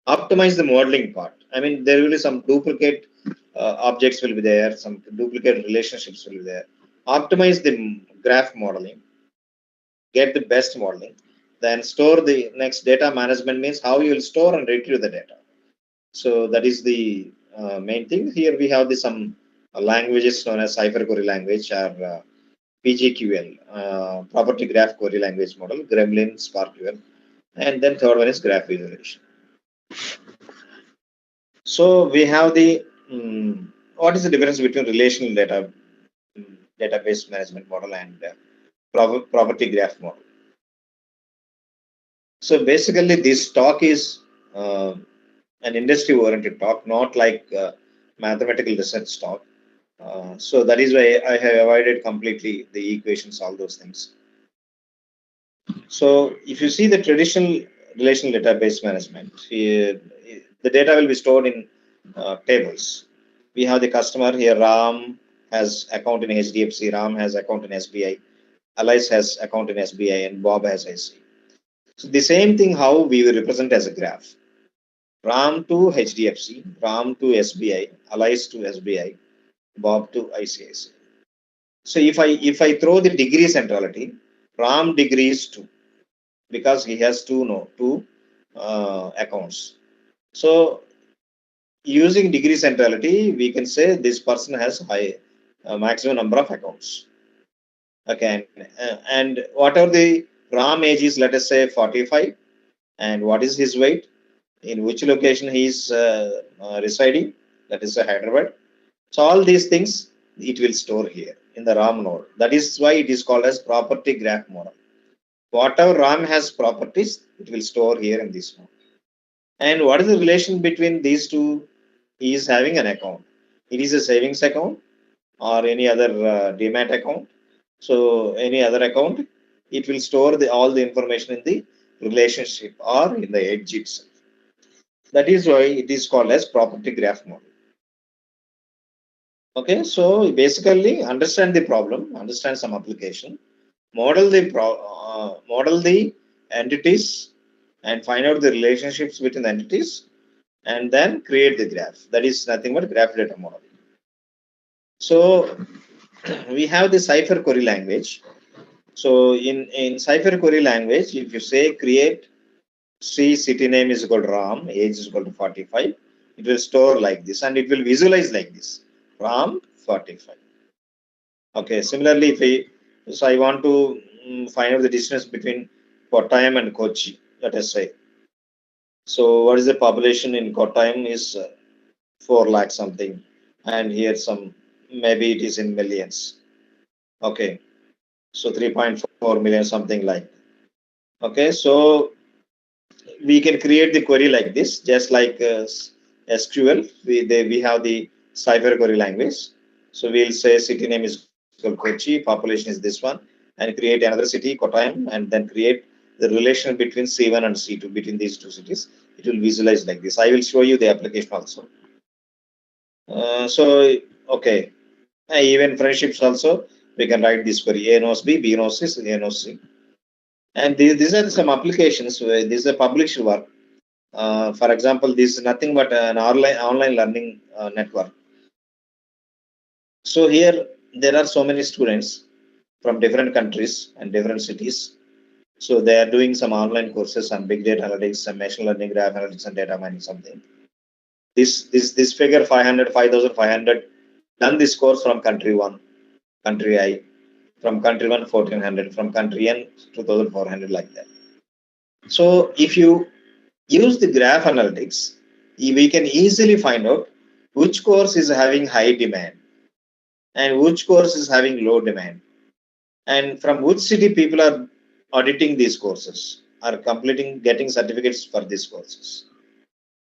Optimize the modeling part. I mean, there will be some duplicate objects will be there, some duplicate relationships will be there. Optimize the graph modeling, get the best modeling, then store the next data management means how you will store and retrieve the data. So that is the main thing. Here we have some languages known as cipher query language or PGQL, property graph query language model, Gremlin, SparkQL, and then third one is graph visualization. So we have the what is the difference between relational data database management model and property graph model? So basically, this talk is an industry-oriented talk, not like mathematical research talk. So that is why I have avoided completely the equations, all those things. So if you see the traditional relational database management, the data will be stored in tables. We have the customer here, Ram has account in HDFC, Ram has account in SBI, Alice has account in SBI, and Bob has IC. So the same thing how we will represent as a graph. Ram to HDFC, Ram to SBI, Alice to SBI, Bob to ICICI. So if I throw the degree centrality, Ram degree is 2 because he has two accounts. So using degree centrality, we can say this person has high maximum number of accounts. Okay, and whatever the RAM age is, let us say 45, and what is his weight, in which location he is residing, that is Hyderabad. So all these things it will store here in the RAM node. That is why it is called as property graph model. Whatever RAM has properties, it will store here in this node. And what is the relation between these two? He is having an account. It is a savings account or any other demat account. So any other account, it will store all the information in the relationship or in the edge itself. That is why it is called as property graph model. Okay, so basically understand the problem, understand some application, model the entities, and find out the relationships between the entities, and then create the graph. That is nothing but graph data model. So we have the cipher query language. So in cipher query language, if you say create city name is equal to Ram, age is equal to 45, it will store like this and it will visualize like this, Ram 45. Okay, similarly, so I want to find out the distance between Kottayam and Kochi, let us say. So what is the population in Kottayam is 4 lakh something, and here some, maybe it is in millions. Okay, so 3.4 million, something like. Okay, so we can create the query like this, just like SQL. We have the cipher query language. So we'll say city name is Kochi, population is this one, and create another city, Kottayam, and then create the relation between C1 and C2, between these two cities. It will visualize like this. I will show you the application also. So, okay, even friendships also, we can write this query. A knows B, B knows C, A knows C. And these are some applications where this is a published work. For example, this is nothing but an online learning network. So here there are so many students from different countries and different cities. So they are doing some online courses on big data analytics, some machine learning, graph analytics, and data mining something. This figure 500, 5,500 done this course from country 1, country I, from country 1 1400, from country N 2400, like that. So if you use the graph analytics, we can easily find out which course is having high demand and which course is having low demand, and from which city people are auditing these courses, are completing, getting certificates for these courses,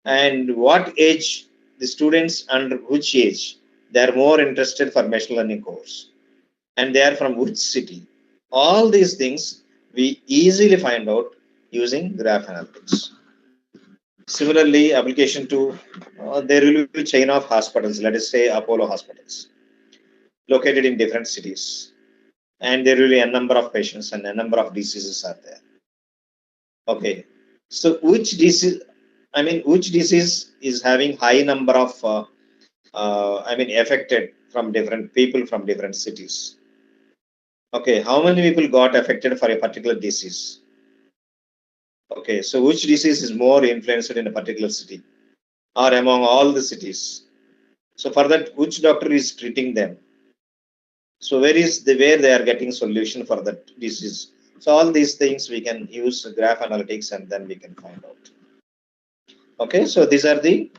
and what age the students, under which age they are more interested for machine learning course, and they are from which city. All these things we easily find out using graph analytics. Similarly, application 2, there will be a chain of hospitals, let us say Apollo hospitals, located in different cities. And there will be a number of patients and a number of diseases are there. Okay. So which disease, which disease is having high number of, affected from different people from different cities? Okay. How many people got affected for a particular disease? Okay. So which disease is more influenced in a particular city or among all the cities? So for that, which doctor is treating them? So where they are getting solution for that disease? So all these things we can use graph analytics and then we can find out. Okay, so these are the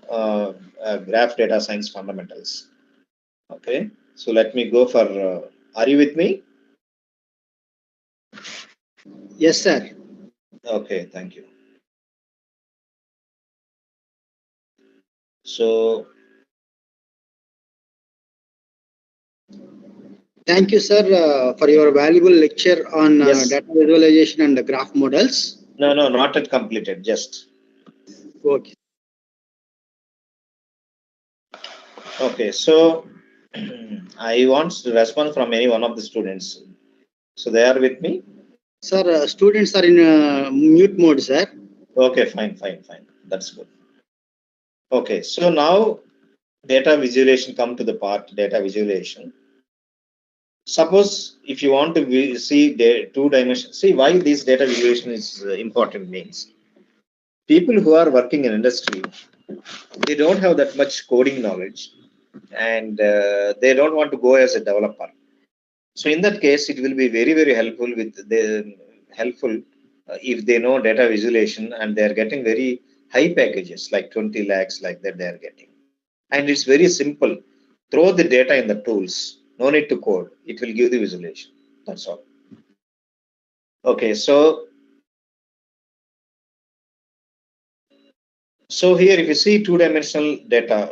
graph data science fundamentals. Okay, so let me go for. Are you with me? Yes, sir. Okay, thank you. So Thank you, sir, for your valuable lecture on yes, data visualization and the graph models. no, not yet completed. Just Okay. okay. So I want to respond from any one of the students. So they are with me. Sir, students are in mute mode, sir. Okay, fine. That's good. Okay, so now data visualization, come to the part data visualization. Suppose if you want to see the 2 dimensions, see why this data visualization is important means people who are working in industry, they don't have that much coding knowledge, and they don't want to go as a developer. So in that case, it will be very, very helpful if they know data visualization and they are getting very high packages like 20 lakhs like that they are getting. And it's very simple. Throw the data in the tools. No need to code. It will give the visualization. That's all. Okay, so here if you see two-dimensional data,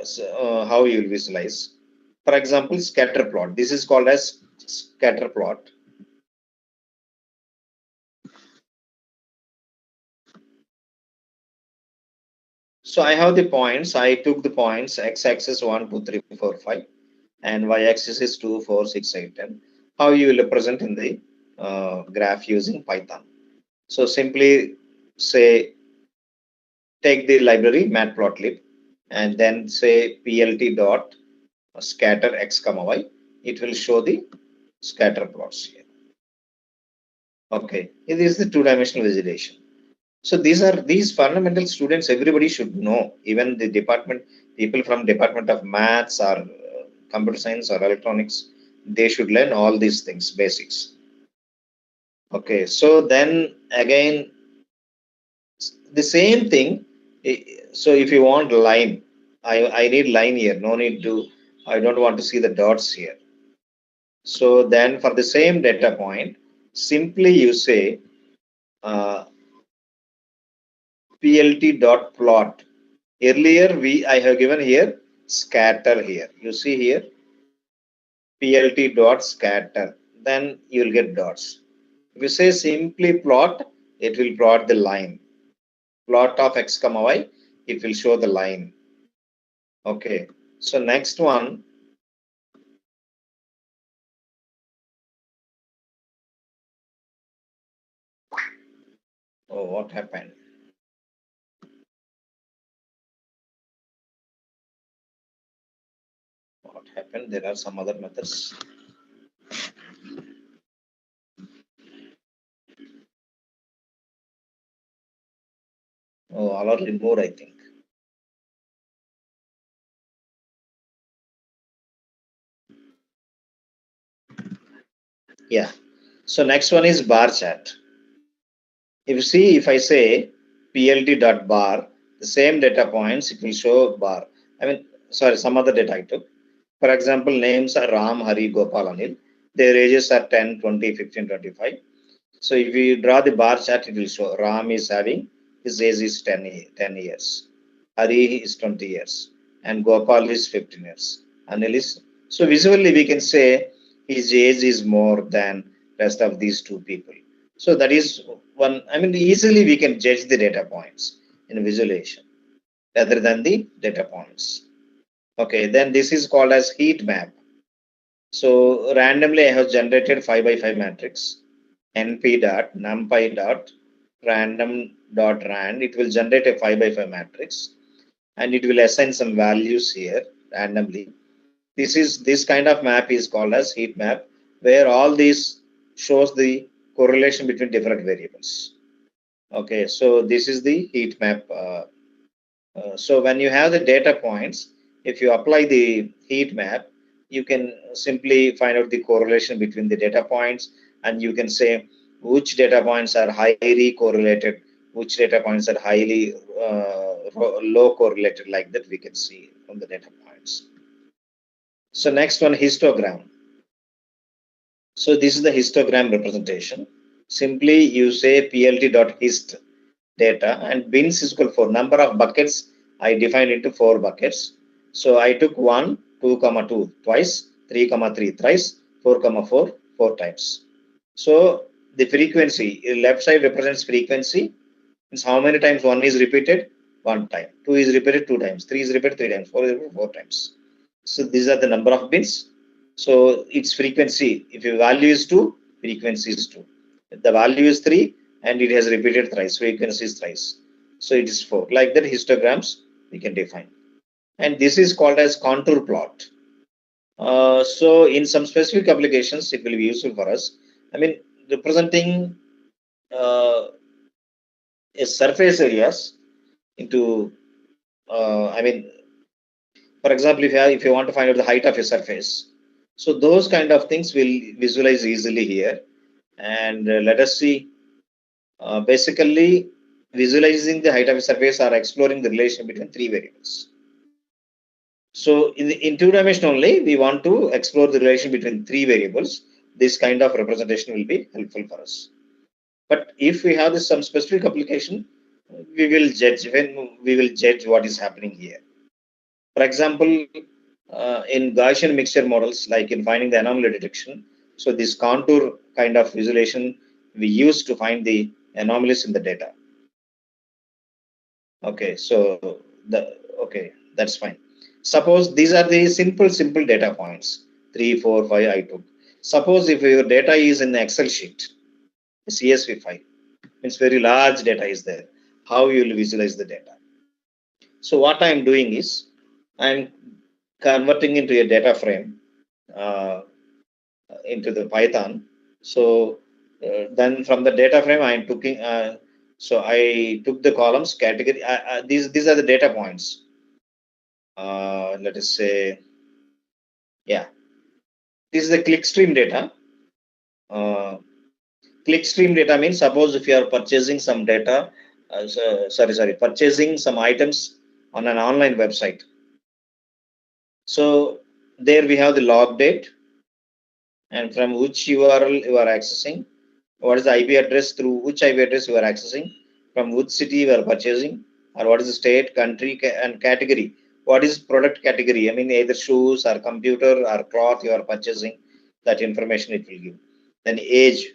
how you will visualize. For example, scatter plot. This is called as scatter plot. So I have the points. I took the points x-axis 1, 2, 3, 4, 5, and y-axis is 2, 4, 6, 8, 10. How you will represent in the graph using Python. So simply say take the library matplotlib and then say plt dot scatter x comma y. It will show the scatter plots here. Okay, it is the two-dimensional visualization. So these fundamental students everybody should know. Even the people from Department of Maths or Computer Science or Electronics, they should learn all these things, basics. Okay, so then again, the same thing. So if you want line, I need line here. No need to. I don't want to see the dots here. So then for the same data point, simply you say plt dot plot. Earlier I have given here scatter here. You see here plt dot scatter. Then you will get dots. If you say simply plot, it will plot the line. Plot of x comma y, it will show the line. Okay. So next one. Oh, what happened? What happened? There are some other methods. Oh, all are removed, I think. Yeah. So next one is bar chart. If you see, if I say plt dot bar, the same data points, it will show bar. I mean, sorry, some other data I took. For example, names are Ram, Hari, Gopal, Anil. Their ages are 10, 20, 15, 25. So if you draw the bar chart, it will show Ram is having, his age is 10 years. Hari is 20 years. And Gopal is 15 years. Anil is, so visually we can say his age is more than rest of these two people. So that is one, I mean, easily we can judge the data points in visualization rather than the data points. Okay, then this is called as heat map. So randomly I have generated 5 by 5 matrix np dot numpy dot random dot rand. It will generate a 5 by 5 matrix and it will assign some values here randomly. This kind of map is called as heat map, where all these shows the correlation between different variables. Okay, so this is the heat map. So when you have the data points, if you apply the heat map, you can simply find out the correlation between the data points, and you can say which data points are highly correlated, which data points are highly low correlated, like that we can see from the data points. So next one, histogram. So this is the histogram representation. Simply you say plt.hist data and bins is equal for number of buckets. I defined into 4 buckets. So I took 1, 2, 2 twice, 3, 3 thrice, 4, 4 4 times. So the frequency, left side represents frequency. Means how many times 1 is repeated? 1 time. 2 is repeated 2 times. 3 is repeated 3 times. 4 is repeated 4 times. So these are the number of bins. So its frequency, if your value is 2, frequency is 2. If the value is 3 and it has repeated thrice, frequency is thrice. So it is 4. Like that histograms we can define. And this is called as contour plot. So in some specific applications, it will be useful for us. I mean, representing a surface areas into, I mean, for example, if you want to find out the height of a surface, So those kind of things will visualize easily here. And let us see. Basically, visualizing the height of a surface or exploring the relation between three variables. So in two dimension only, we want to explore the relation between three variables. This kind of representation will be helpful for us. But if we have some specific application, we will judge what is happening here. For example, in Gaussian mixture models, like in finding the anomaly detection, so this contour kind of visualization we use to find the anomalies in the data. Okay, so that's fine. Suppose these are the simple data points, 3, 4, 5 I took. Suppose if your data is in the Excel sheet, CSV file, means very large data is there. How you will visualize the data? So what I am doing is I'm converting into a data frame uh, into the Python. So then from the data frame I am taking. So I took the columns category. These are the data points. Let us say, yeah, this is the clickstream data. Clickstream data means suppose if you are purchasing some data, purchasing some items on an online website. So there we have the log date and from which URL you are accessing, what is the IP address, through which IP address you are accessing, from which city you are purchasing, or what is the state, country, and category. What is product category? I mean, either shoes or computer or cloth you are purchasing, that information it will give. Then age,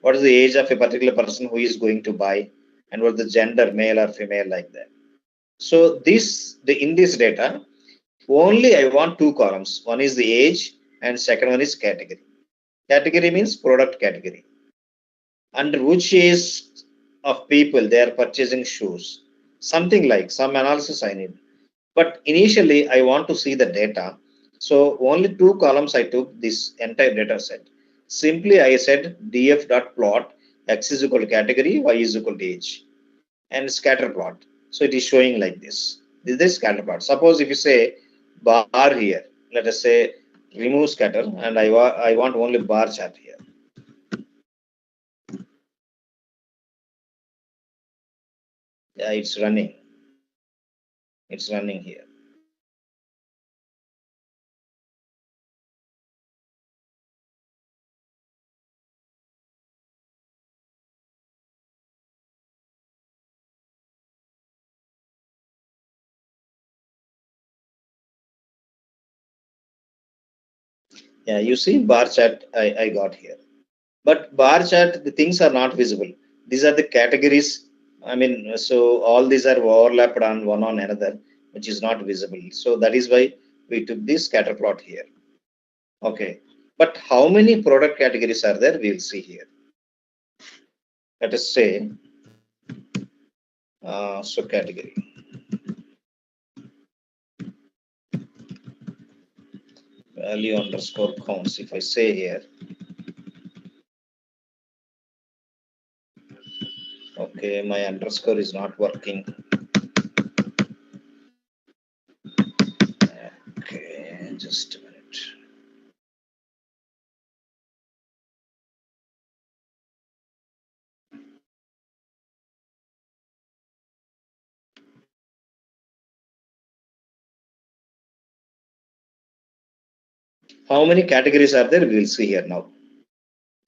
what is the age of a particular person who is going to buy, and what is the gender, male or female, like that. So in this data, only I want two columns. One is the age and second one is category. Category means product category. Under which age of people they are purchasing shoes. Something like some analysis I need. But initially I want to see the data. So only two columns I took this entire data set. Simply I said df.plot x is equal to category, y is equal to age, and scatter plot. So it is showing like this. This is scatter plot. Suppose if you say bar here, let us say remove scatter, and I want only bar chart here. Yeah, it's running. It's running here. Yeah, you see bar chart I got here. But bar chart, the things are not visible. These are the categories. I mean, so all these are overlapped on one on another, which is not visible. So that is why we took this scatter plot here. Okay. But how many product categories are there? We'll see here. Let us say, so category. Value underscore counts. If I say here, okay, my underscore is not working. Okay, just a minute. How many categories are there? We will see here now.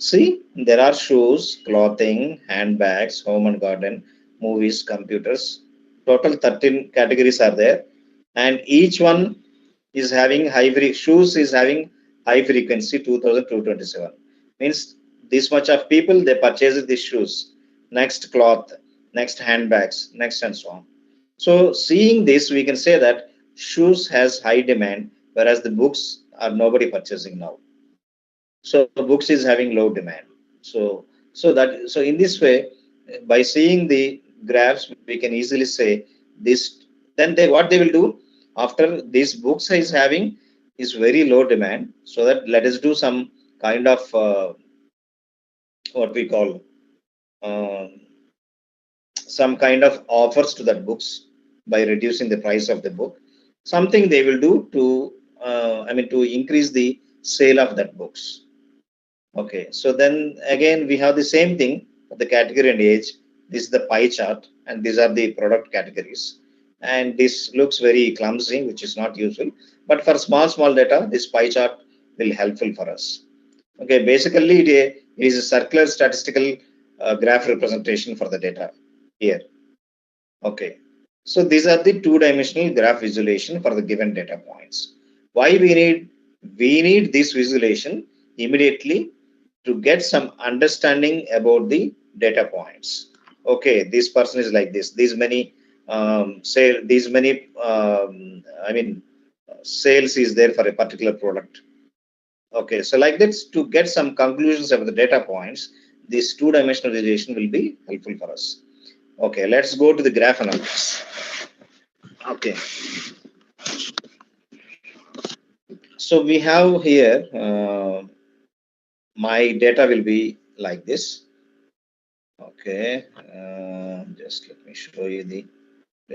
See, there are shoes, clothing, handbags, home and garden, movies, computers. Total 13 categories are there, and each one is having shoes is having high frequency 2227. Means this much of people they purchase these shoes. Next cloth, next handbags, next and so on. So seeing this, we can say that shoes has high demand, whereas the books are nobody purchasing now. So books is having low demand. So in this way, by seeing the graphs, we can easily say this. Then what they will do after these books is having is very low demand. So that let us do some kind of what we call uh, some kind of offers to that books by reducing the price of the book. Something they will do to to increase the sale of that books. Okay, so then again we have the same thing for the category and age. This is the pie chart, and these are the product categories. And this looks very clumsy, which is not useful. But for small data, this pie chart will helpful for us. Okay, basically it is a circular statistical graph representation for the data here. Okay, so these are the two-dimensional graph visualization for the given data points. Why we need this visualization immediately to get some understanding about the data points. Okay, this person is like this. These many sales is there for a particular product. Okay, so like this, to get some conclusions about the data points, this two-dimensional visualization will be helpful for us. Okay, let's go to the graph analysis. Okay, so we have here my data will be like this. Okay, just let me show you the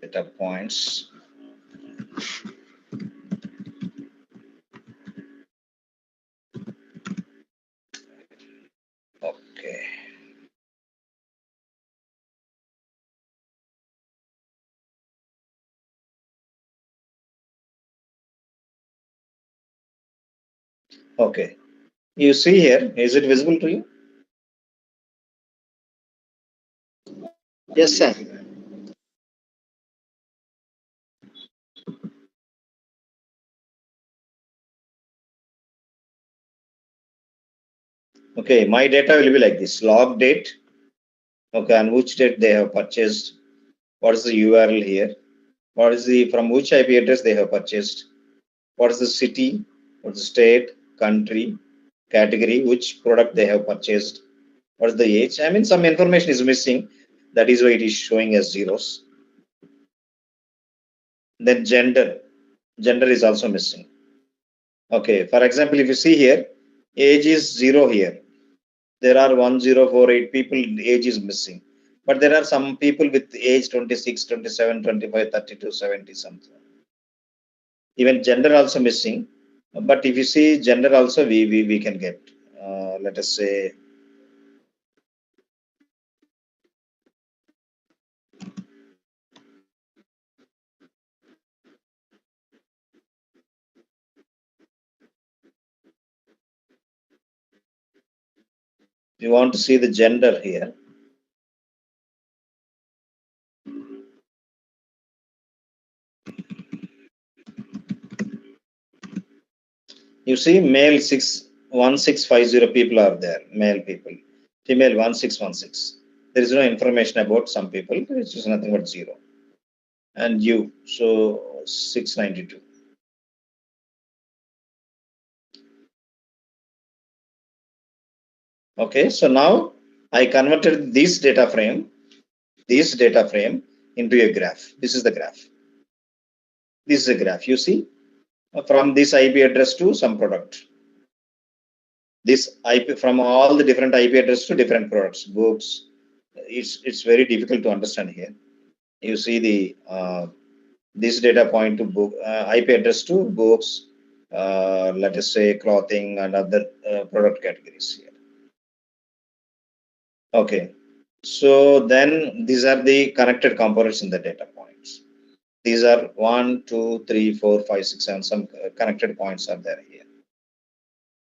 data points. Okay. Okay, you see here, is it visible to you? Yes, sir. Okay, my data will be like this: log date. Okay, on which date they have purchased. What is the URL here? What is the from which IP address they have purchased? What is the city? What is the state, country, category, which product they have purchased? What is the age? I mean, some information is missing. That is why it is showing as zeros. Then gender. Gender is also missing. Okay, for example, if you see here, age is 0 here. There are 1048 people, age is missing. But there are some people with age 26, 27, 25, 32, 70 something. Even gender also missing. But if you see gender also, we can get, let us say, you want to see the gender here. You see male 1650 people are there, male people. Female 1616. There is no information about some people, it's just nothing but 0. And you, so 692. Okay, so now I converted this data frame into a graph. This is the graph. This is a graph. You see, from this IP address to some product. This IP from all the different IP address to different products, books. It's very difficult to understand here. You see the this data point to book IP address to books. Let us say clothing and other product categories here. Okay, so then these are the connected components in the data points. These are 1, 2, 3, 4, 5, 6, 7. Some connected points are there here.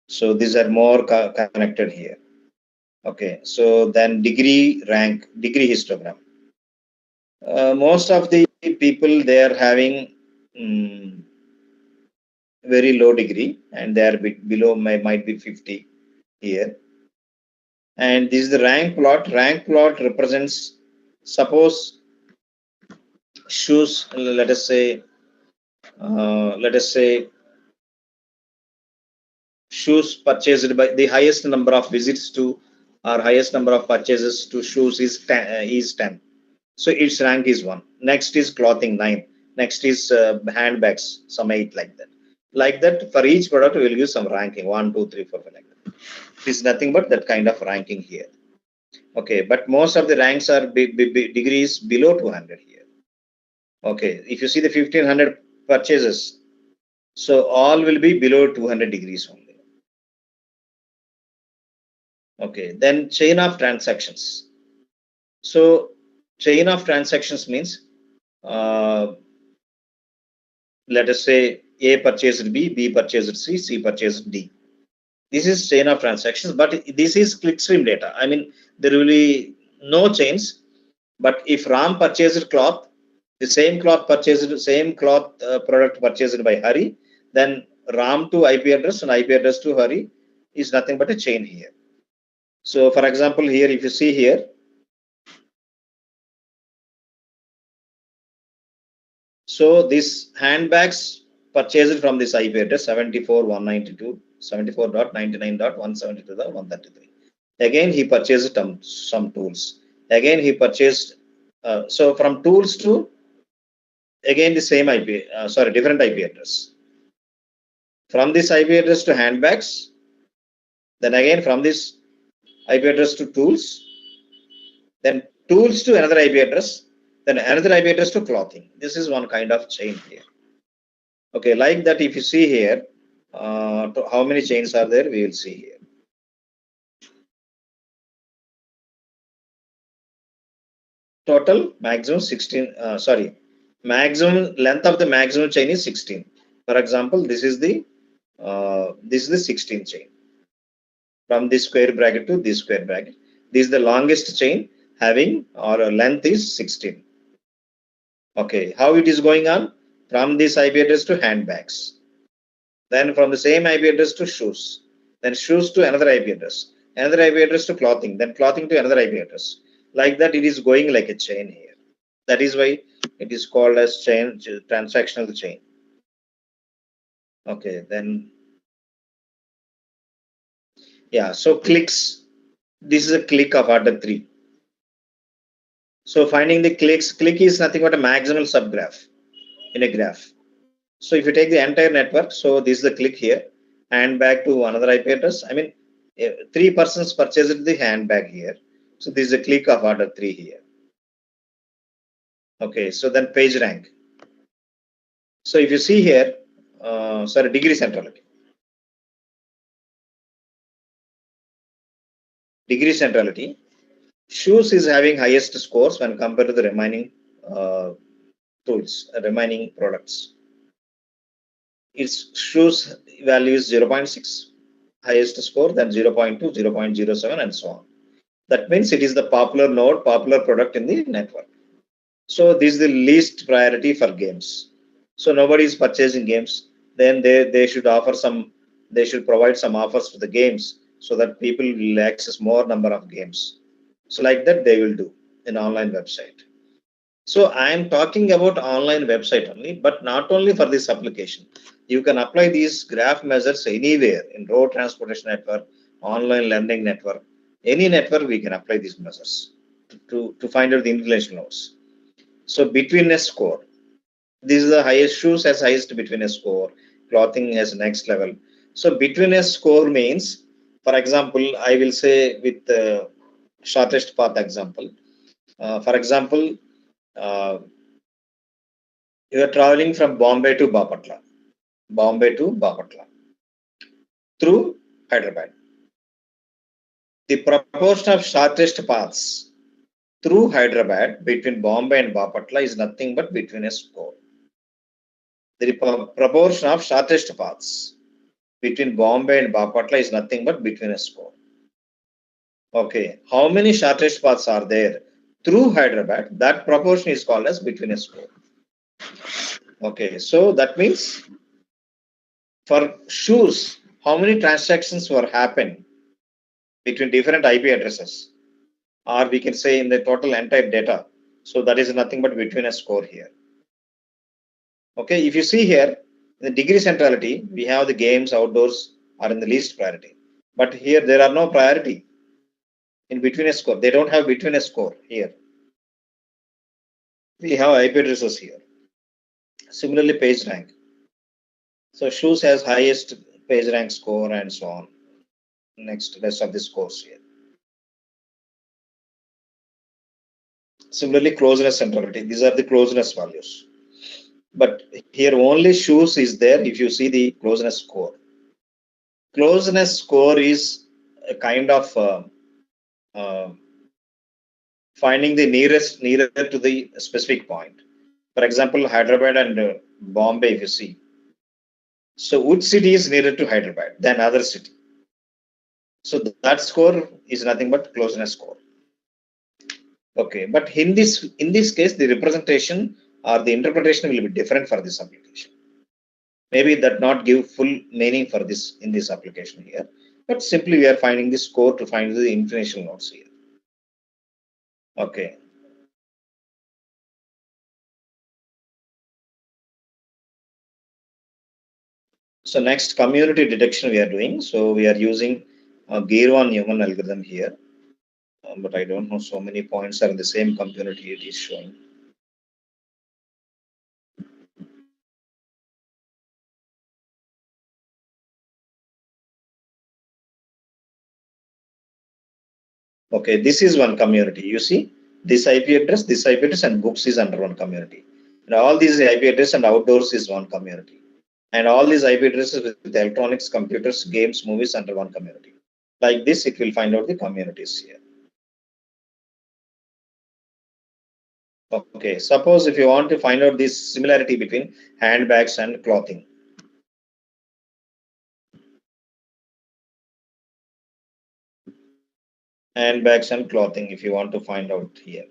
So these are more connected here. Okay, so then degree, rank, degree histogram. Most of the people, they are having very low degree, and they are below, might be 50 here. And this is the rank plot. Rank plot represents, suppose shoes, let us say shoes purchased by the highest number of visits to or highest number of purchases to shoes is 10. So its rank is 1. Next is clothing, 9. Next is handbags, some 8, like that. Like that, for each product, we will use some ranking, 1, 2, 3, 4, 5, like that. It is nothing but that kind of ranking here. Okay, but most of the ranks are degrees below 200 here. Okay, if you see the 1500 purchases, so all will be below 200 degrees only. Okay, then chain of transactions. So chain of transactions means, let us say A purchased B, B purchased C, C purchased D. This is chain of transactions, but this is clickstream data. I mean, there will be no chains. But if Ram purchased cloth, the same cloth product purchased by Hari, then Ram to IP address and IP address to Hari is nothing but a chain here. So, for example, here if you see here, so this handbags purchased from this IP address 74.192, 74.99.172.133. Again, he purchased some tools. Again, he purchased. So from tools to again the same IP, different IP address. From this IP address to handbags, then again from this IP address to tools, then tools to another IP address, then another IP address to clothing. This is one kind of chain here. Okay, like that, if you see here, how many chains are there, we will see here. Total maximum 16, maximum length of the maximum chain is 16. For example, this is the 16th chain. From this square bracket to this square bracket. This is the longest chain having, or length is 16. Okay, how it is going on? From this IP address to handbags. Then from the same IP address to shoes. Then shoes to another IP address. Another IP address to clothing. Then clothing to another IP address. Like that, it is going like a chain here. That is why it is called as chain, transactional chain. Okay, then yeah, so clicks. This is a click of order 3. So finding the clicks, click is nothing but a maximal subgraph in a graph. So if you take the entire network, so this is the click here, handbag to another IP address. I mean, 3 persons purchased the handbag here. So this is a click of order 3 here. Okay, so then page rank. So if you see here, degree centrality. Degree centrality. Shoes is having highest scores when compared to the remaining tools, remaining products. Its shoes value is 0.6, highest score, then 0.2, 0.07, and so on. That means it is the popular node, popular product in the network. So this is the least priority for games. So nobody is purchasing games. Then they should offer some, they should provide some offers for the games so that people will access more number of games. So like that they will do in online website. So I am talking about online website only, but not only for this application. You can apply these graph measures anywhere in road transportation network, online learning network, any network we can apply these measures to find out the inclination nodes. So betweenness score. This is the highest, shoes has highest betweenness score, clothing has next level. So betweenness score means, for example, I will say with the shortest path example. For example, you are traveling from Bombay to Bapatla, through Hyderabad. The proportion of shortest paths through Hyderabad between Bombay and Bapatla is nothing but betweenness score. The proportion of shortest paths between Bombay and Bapatla is nothing but betweenness score. Okay, how many shortest paths are there through Hyderabad? That proportion is called as betweenness score. Okay, so that means for shoes, how many transactions were happened between different IP addresses, or we can say in the total entire data. So that is nothing but betweenness score here. Okay, if you see here, in the degree centrality, we have the games outdoors are in the least priority. But here there are no priority in betweenness score. They don't have betweenness score here. We have IP addresses here. Similarly, page rank. So shoes has highest page rank score and so on. Next, rest of the scores here. Similarly, closeness centrality. These are the closeness values. But here only shoes is there if you see the closeness score. Closeness score is a kind of finding the nearer to the specific point. For example, Hyderabad and Bombay, if you see. So which city is nearer to Hyderabad than other city? So that score is nothing but closeness score. Okay, but in this case, the representation or the interpretation will be different for this application. Maybe that not give full meaning for this in this application here, but simply we are finding the score to find the information nodes here. Okay. So next, community detection we are doing. So we are using a Gear-1-Newman algorithm here, but I don't know so many points are in the same community it is showing. Okay, this is one community. You see, this IP address, and books is under one community. And all these IP address and outdoors is one community. And all these IP addresses with electronics, computers, games, movies under one community. Like this, it will find out the communities here. Okay, suppose if you want to find out this similarity between handbags and clothing. Handbags and clothing, if you want to find out here.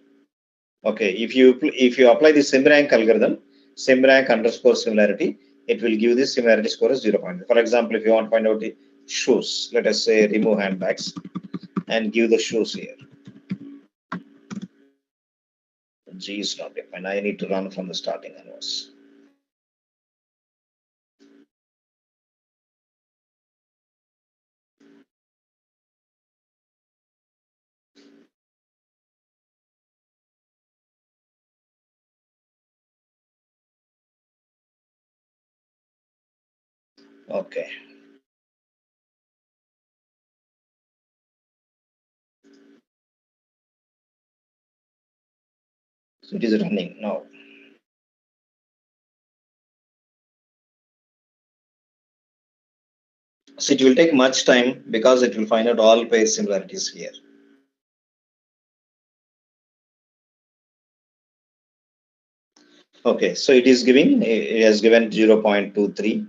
Okay, if you apply the SimRank algorithm, SimRank underscore similarity, it will give the similarity score as 0.5. For example, if you want to find out the shoes, let us say remove handbags and give the shoes here. G is not defined. I need to run from the starting onwards. Okay. So it is running now. So it will take much time because it will find out all pair similarities here. Okay, so it is giving, it has given 0.23.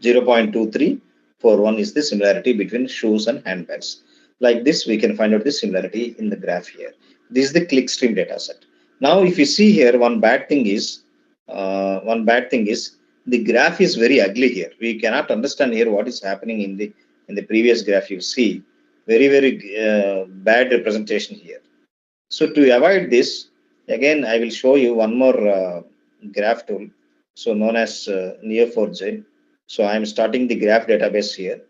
0.2341 is the similarity between shoes and handbags. Like this, we can find out the similarity in the graph here. This is the clickstream data set. Now, if you see here, one bad thing is the graph is very ugly here. We cannot understand here what is happening in the previous graph. You see very bad representation here. So to avoid this, again, I will show you one more graph tool, so known as Neo4j. So I am starting the graph database here.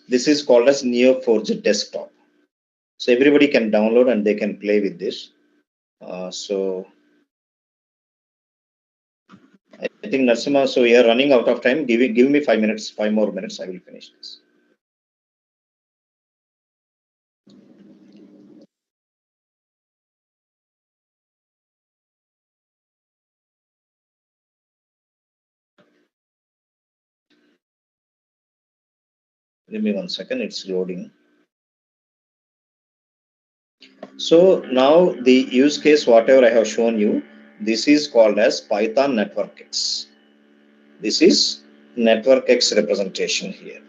This is called as Neo4j desktop. So everybody can download and they can play with this. So I think Narsima, so we are running out of time. Give me 5 minutes, 5 more minutes. I will finish this. Give me 1 second. It's loading. So now the use case, whatever I have shown you, this is called as Python Network X. This is Network X representation here.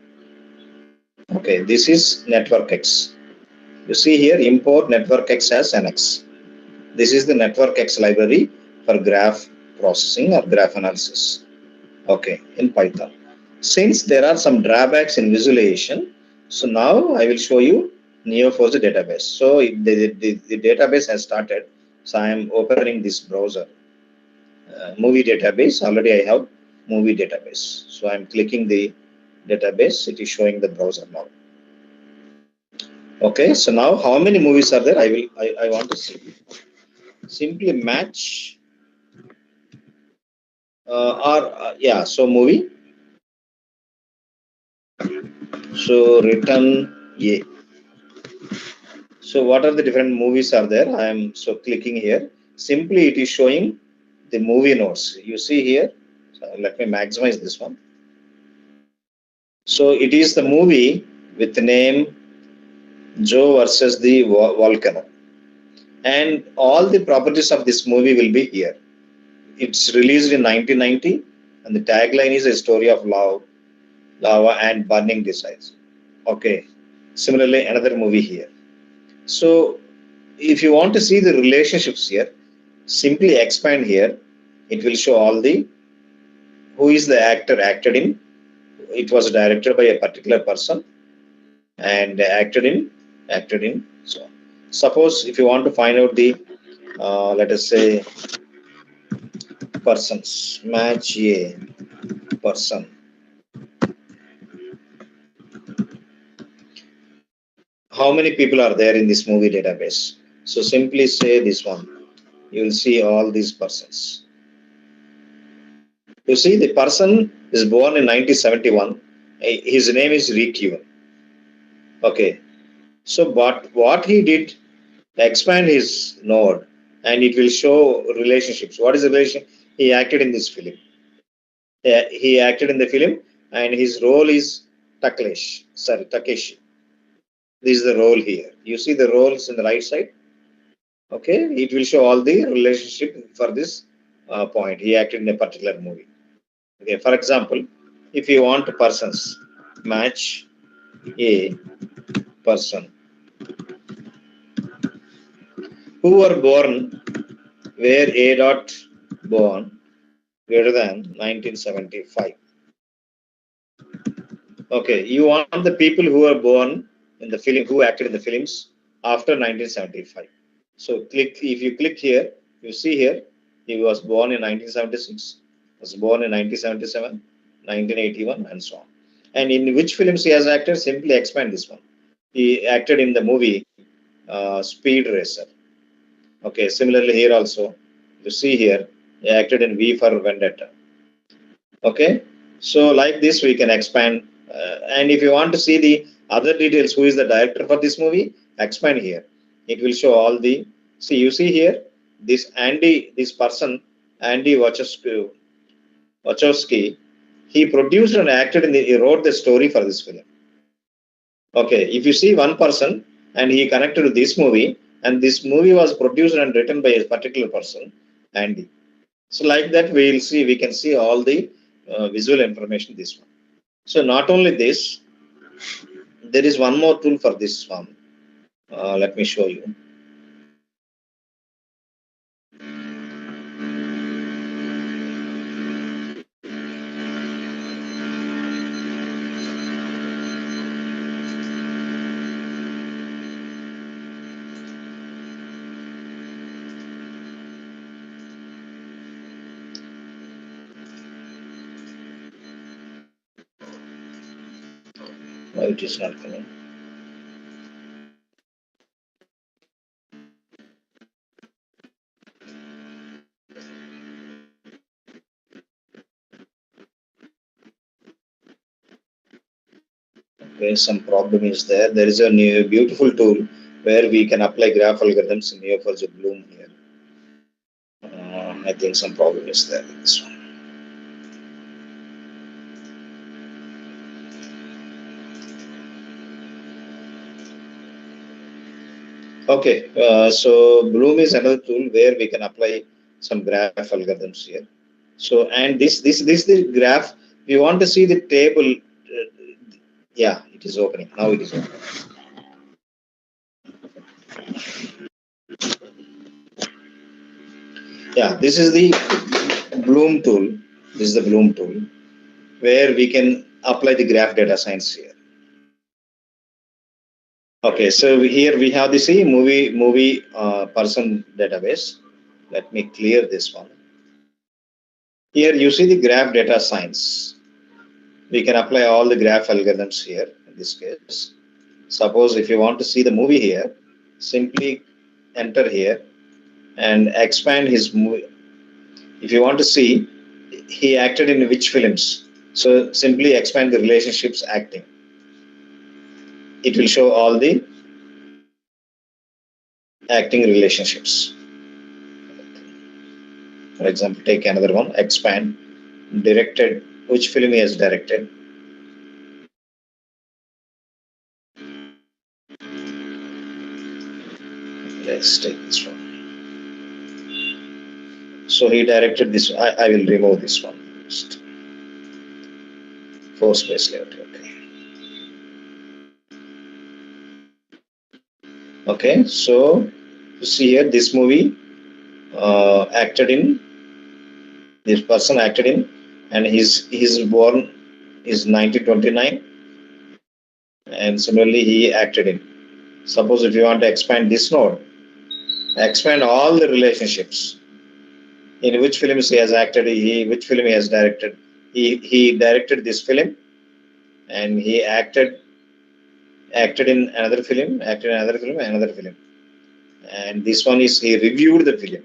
Okay, this is Network X. You see here, import Network X as NX. This is the Network X library for graph processing or graph analysis. Okay, in Python. Since there are some drawbacks in visualization, so now I will show you Neo4j database. So the database has started. So I am opening this browser. Movie database. Already I have movie database. So I'm clicking the database. It is showing the browser now. Okay. So now how many movies are there? I want to see. Simply match. Yeah. So movie. So return A. So what are the different movies are there? I am so clicking here. Simply it is showing the movie notes. You see here. So let me maximize this one. So it is the movie with the name Joe versus the volcano, and all the properties of this movie will be here. It's released in 1990, and the tagline is a story of love, lava, and burning desires. Okay. Similarly, another movie here. So if you want to see the relationships here, simply expand here. It will show all the who is the actor acted in. It was directed by a particular person and acted in. So suppose if you want to find out the let us say persons, match a person. How many people are there in this movie database? So simply say this one. You will see all these persons. You see, the person is born in 1971. His name is Rick Ewan. Okay. So, but what he did, expand his node, and it will show relationships. What is the relation? He acted in this film. He acted in the film, and his role is Takeshi. This is the role here. You see the roles in the right side. Okay, it will show all the relationship for this point. He acted in a particular movie. Okay, for example, if you want persons, match a person who were born where A dot born greater than 1975. Okay, you want the people who were born in the film, who acted in the films after 1975. So click, if you click here, you see here, he was born in 1976, was born in 1977, 1981, and so on. And in which films he has acted, simply expand this one. He acted in the movie Speed Racer. Okay, similarly here also, you see here, he acted in V for Vendetta. Okay, so like this we can expand, and if you want to see the other details, who is the director for this movie, expand here. It will show all the, see, you see here, this person, Andy Wachowski, he produced and acted in he wrote the story for this film. Okay, if you see one person and he connected to this movie, and this movie was produced and written by a particular person, Andy. So like that we can see all the visual information this one. So not only this, there is one more tool for this one. Let me show you. Why it is not coming? Okay, some problem is there. There is a new beautiful tool where we can apply graph algorithms in Neo4j Bloom here. I think some problem is there with this one. Okay, so Bloom is another tool where we can apply some graph algorithms here. So, and this the graph, we want to see the table. Yeah, it is opening. Now it is opening. Yeah, this is the Bloom tool. This is the Bloom tool where we can apply the graph data science here. Okay, so here we have the movie person database. Let me clear this one. Here you see the graph data science. We can apply all the graph algorithms here in this case. Suppose if you want to see the movie here, simply enter here and expand his movie. If you want to see he acted in which films, so simply expand the relationships acting. It will show all the acting relationships. For example, take another one, expand, directed, which film he has directed. Let's take this one. So he directed this. I will remove this one first. Force space layout. Okay. So you see here, this movie acted in. This person acted in, and he's born is 1929, and similarly he acted in. Suppose if you want to expand this node, expand all the relationships. In which films he has acted, which film he has directed. He directed this film, and he acted in another film, another film. And this one is he reviewed the film.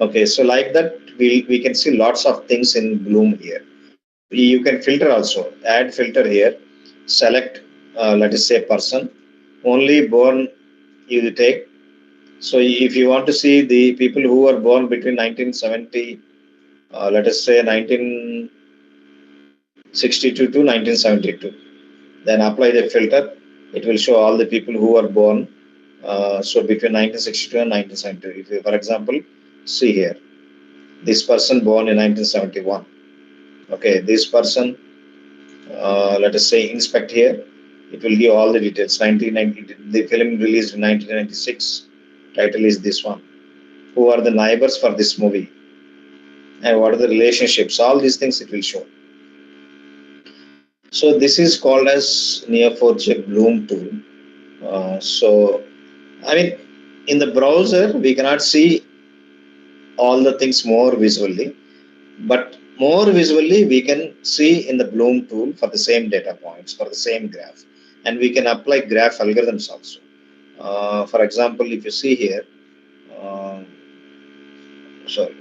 Okay, so like that we can see lots of things in Bloom here. You can filter also, add filter here, select let us say person, only born you take. So if you want to see the people who were born between 1970, let us say 1962 to 1972, then apply the filter. It will show all the people who were born so between 1962 and 1972. If you, for example, see here, this person born in 1971. Okay, this person, let us say inspect here. It will give all the details. 1990, the film released in 1996. Title is this one. Who are the neighbors for this movie? And what are the relationships? All these things it will show. So this is called as Neo4j Bloom tool. So, I mean, in the browser, we cannot see all the things more visually, but more visually we can see in the Bloom tool for the same data points, for the same graph. And we can apply graph algorithms also. For example, if you see here, sorry.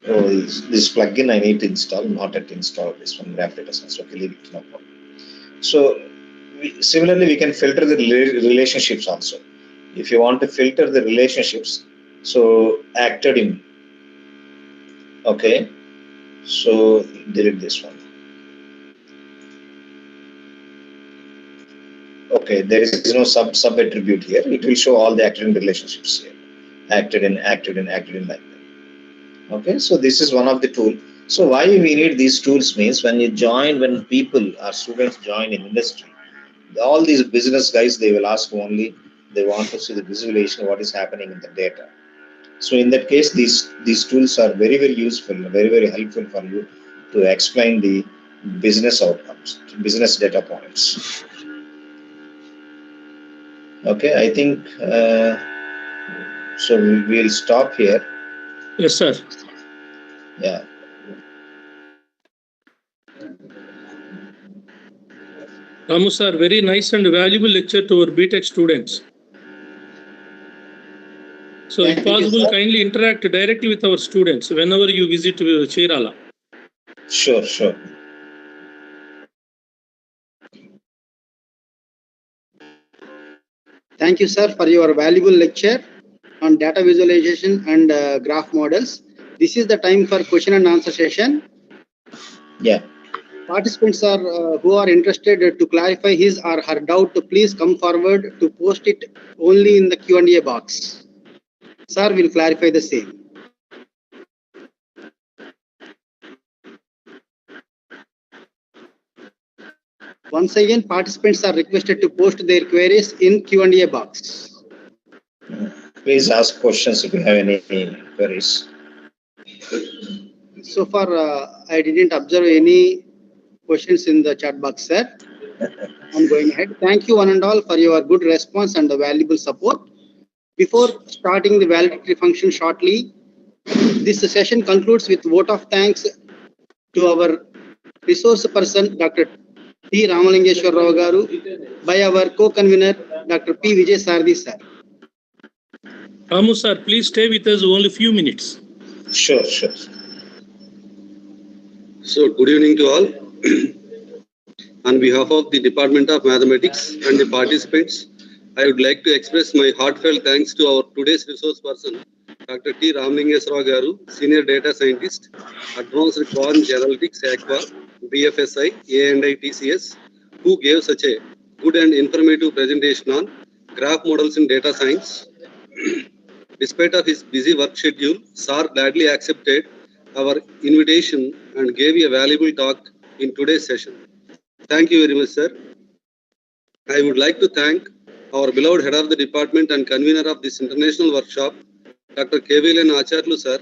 Oh, this plugin I need to install, not yet install this one, graph data science. Okay, leave it, no problem. So, similarly, we can filter the relationships also. If you want to filter the relationships, so acted in. Okay, so delete this one. Okay, there is no sub attribute here. It will show all the acted in relationships here. Acted in like that. Okay, so this is one of the tool. So why we need these tools means when people or students join in industry, all these business guys, they will ask only, they want to see the visualization of what is happening in the data. So in that case, these tools are very, very useful, very, very helpful for you to explain the business outcomes, business data points. Okay, I think so. We'll stop here. Yes, sir. Yeah. Ramu sir, very nice and valuable lecture to our BTech students. So, if possible, kindly interact directly with our students whenever you visit Chirala. Sure, sure. Thank you, sir, for your valuable lecture on data visualization and graph models. This is the time for question and answer session. Yeah. Participants who are interested to clarify his or her doubt, please come forward to post it only in the Q&A box. Sir will clarify the same. Once again, participants are requested to post their queries in Q&A box. Please ask questions if you have any queries. So far, I didn't observe any questions in the chat box, sir. I'm going ahead. Thank you one and all for your good response and the valuable support. Before starting the validatory function shortly, this session concludes with vote of thanks to our resource person, Dr. T. Ramalingeshwar Rao Garu, by our co-convener, Dr. P. Vijay Sardi, sir. Ramu sir, please stay with us only few minutes. Sure, sure. So, good evening to all. On behalf of the Department of Mathematics and the participants, I would like to express my heartfelt thanks to our today's resource person, Dr. T. Ramlingeswara Garu, Senior Data Scientist, Advanced Quant Analytics, AQUA, BFSI, A&I TCS, who gave such a good and informative presentation on graph models in data science. Despite of his busy work schedule, Sir gladly accepted our invitation and gave a valuable talk in today's session. Thank you very much, sir. I would like to thank our beloved head of the department and convener of this international workshop, Dr. Kevilan Acharlu, sir,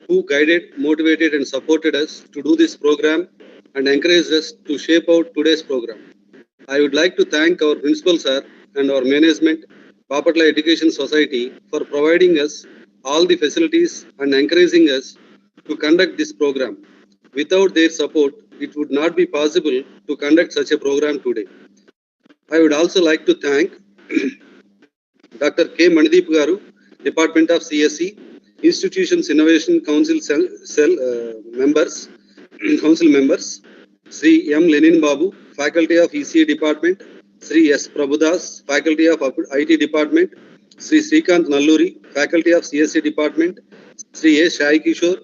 who guided, motivated, and supported us to do this program and encouraged us to shape out today's program. I would like to thank our principal, sir, and our management, Papatla Education Society, for providing us all the facilities and encouraging us to conduct this program. Without their support, it would not be possible to conduct such a program today. I would also like to thank Dr. K. Manideep Garu, Department of CSE, Institutions Innovation Council members, Council members, Sri M. Lenin Babu, Faculty of ECE Department, Sri S. Prabhudas, Faculty of IT Department, Sri Srikanth Nalluri, Faculty of CSE Department, Sri A. Shai Kishore,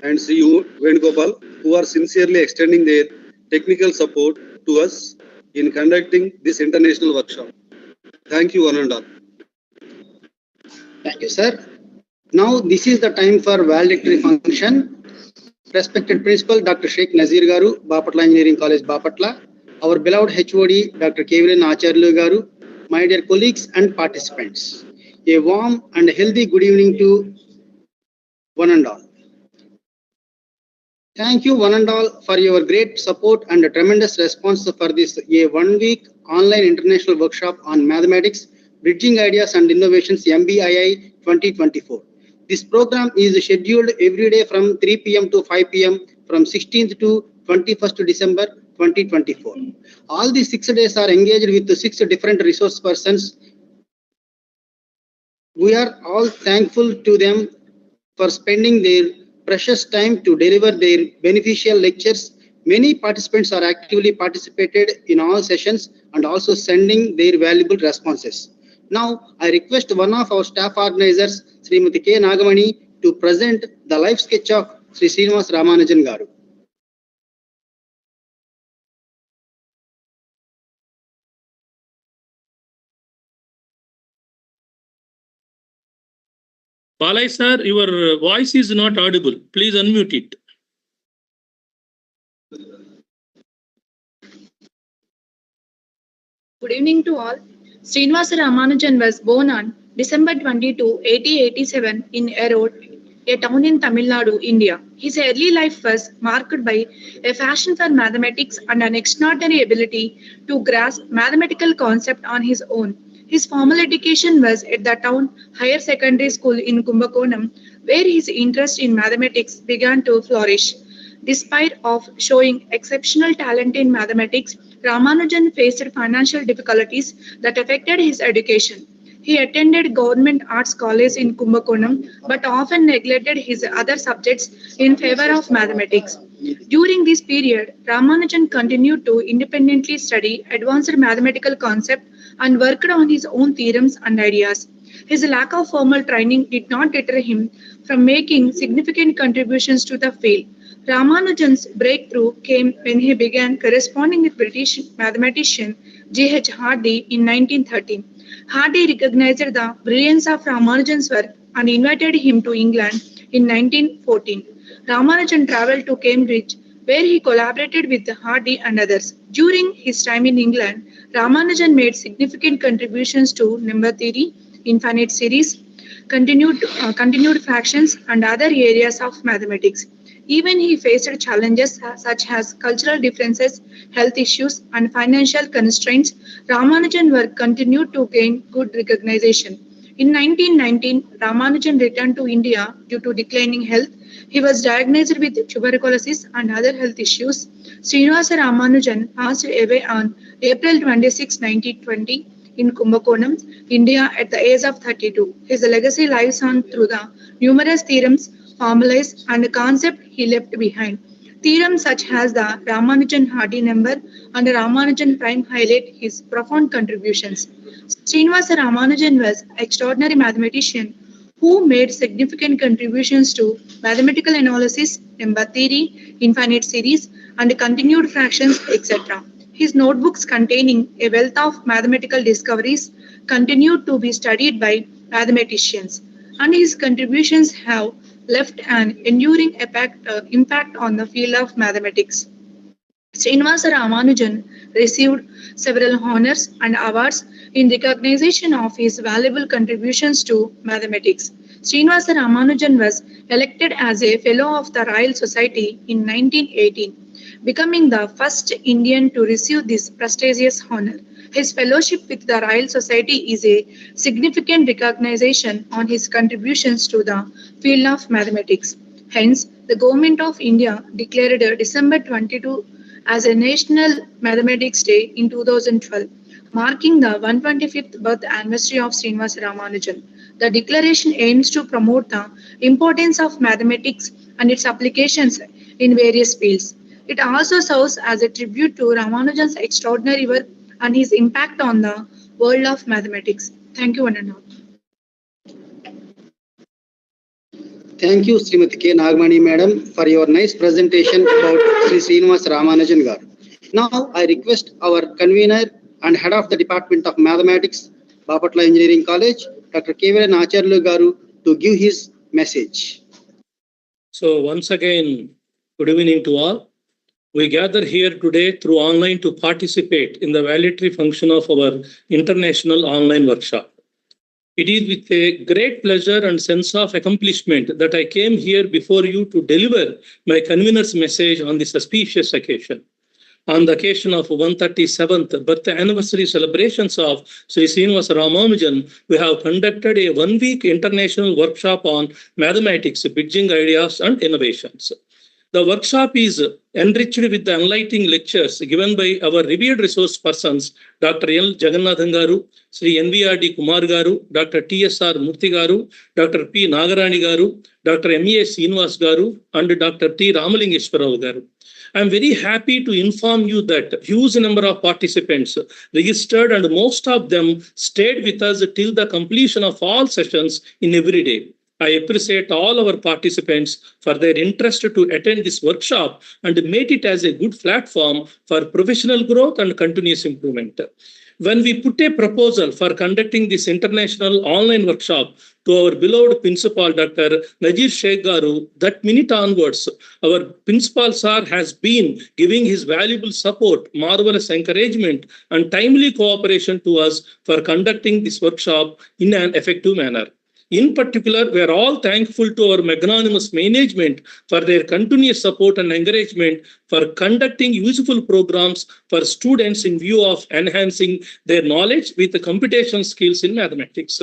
and Sri U. Venugopal, who are sincerely extending their technical support to us in conducting this international workshop. Thank you, one and all. Thank you, sir. Now, this is the time for valedictory function. Respected Principal Dr. Sheikh Nazir Garu, Bapatla Engineering College, Bapatla. Our beloved HOD Dr. Kevilan Acharlu Garu, my dear colleagues and participants. A warm and healthy good evening to one and all. Thank you, one and all, for your great support and a tremendous response for this a 1 week online international workshop on mathematics, bridging ideas and innovations MBII 2024. This program is scheduled every day from 3 p.m. to 5 p.m. from 16th to 21st December 2024. All the 6 days are engaged with 6 different resource persons. We are all thankful to them for spending their precious time to deliver their beneficial lectures. Many participants are actively participated in all sessions and also sending their valuable responses. Now, I request one of our staff organizers, Srimati K. Nagamani, to present the live sketch of Sri Srinivas Ramanujan Garu. Palai sir, your voice is not audible. Please unmute it. Good evening to all. Srinivasa Ramanujan was born on December 22, 1887 in Erode, a town in Tamil Nadu, India. His early life was marked by a passion for mathematics and an extraordinary ability to grasp mathematical concepts on his own. His formal education was at the town higher secondary school in Kumbakonam, where his interest in mathematics began to flourish. Despite of showing exceptional talent in mathematics, Ramanujan faced financial difficulties that affected his education. He attended Government Arts College in Kumbakonam, but often neglected his other subjects in favor of mathematics. During this period, Ramanujan continued to independently study advanced mathematical concepts and worked on his own theorems and ideas. His lack of formal training did not deter him from making significant contributions to the field. Ramanujan's breakthrough came when he began corresponding with British mathematician G.H. Hardy in 1913. Hardy recognized the brilliance of Ramanujan's work and invited him to England in 1914. Ramanujan traveled to Cambridge, where he collaborated with Hardy and others. During his time in England, Ramanujan made significant contributions to number theory, infinite series, continued fractions, and other areas of mathematics. Even he faced challenges such as cultural differences, health issues, and financial constraints. Ramanujan work continued to gain good recognition. In 1919, Ramanujan returned to India due to declining health. He was diagnosed with tuberculosis and other health issues. Srinivasa Ramanujan passed away on April 26, 1920 in Kumbakonam, India at the age of 32. His legacy lives on through the numerous theorems, formulas, and concepts he left behind. Theorems such as the Ramanujan-Hardy number and Ramanujan prime highlight his profound contributions. Srinivasa Ramanujan was an extraordinary mathematician who made significant contributions to mathematical analysis, number theory, infinite series, and continued fractions, etc. His notebooks containing a wealth of mathematical discoveries continue to be studied by mathematicians, and his contributions have left an enduring impact on the field of mathematics. Srinivasa Ramanujan received several honors and awards in recognition of his valuable contributions to mathematics. Srinivasa Ramanujan was elected as a Fellow of the Royal Society in 1918, becoming the first Indian to receive this prestigious honor. His fellowship with the Royal Society is a significant recognition on his contributions to the field of mathematics. Hence, the Government of India declared December 22 as a National Mathematics Day in 2012, marking the 125th birth anniversary of Srinivasa Ramanujan. The declaration aims to promote the importance of mathematics and its applications in various fields. It also serves as a tribute to Ramanujan's extraordinary work and his impact on the world of mathematics. Thank you, one and all. Thank you, Srimati K. Nagmani Madam, for your nice presentation about Sri Srinivasa Ramanujan Garu. Now, I request our convener and head of the Department of Mathematics, Bapatla Engineering College, Dr. K.V. Acharyalu Garu, to give his message. So once again, good evening to all. We gather here today through online to participate in the valedictory function of our international online workshop. It is with a great pleasure and sense of accomplishment that I came here before you to deliver my convener's message on this auspicious occasion. On the occasion of 137th birth anniversary celebrations of Sri Srinivasa Ramanujan, we have conducted a one-week international workshop on mathematics, bridging ideas and innovations. The workshop is enriched with the enlightening lectures given by our revered resource persons, Dr. L. Jagannathan Garu, Sri MBII Kumar Garu, Dr. T.S.R. Murthy Garu, Dr. P. Nagarani Garu, Dr. M.A. Srinivas Garu, and Dr. T. Ramalingeshwar Rao Garu. I am very happy to inform you that huge number of participants registered and most of them stayed with us till the completion of all sessions in every day. I appreciate all our participants for their interest to attend this workshop and made it as a good platform for professional growth and continuous improvement. When we put a proposal for conducting this international online workshop to our beloved principal, Dr. Najir Sheikh Garu, that minute onwards, our principal sir has been giving his valuable support, marvelous encouragement, and timely cooperation to us for conducting this workshop in an effective manner. In particular, we are all thankful to our magnanimous management for their continuous support and encouragement for conducting useful programs for students in view of enhancing their knowledge with the computation skills in mathematics.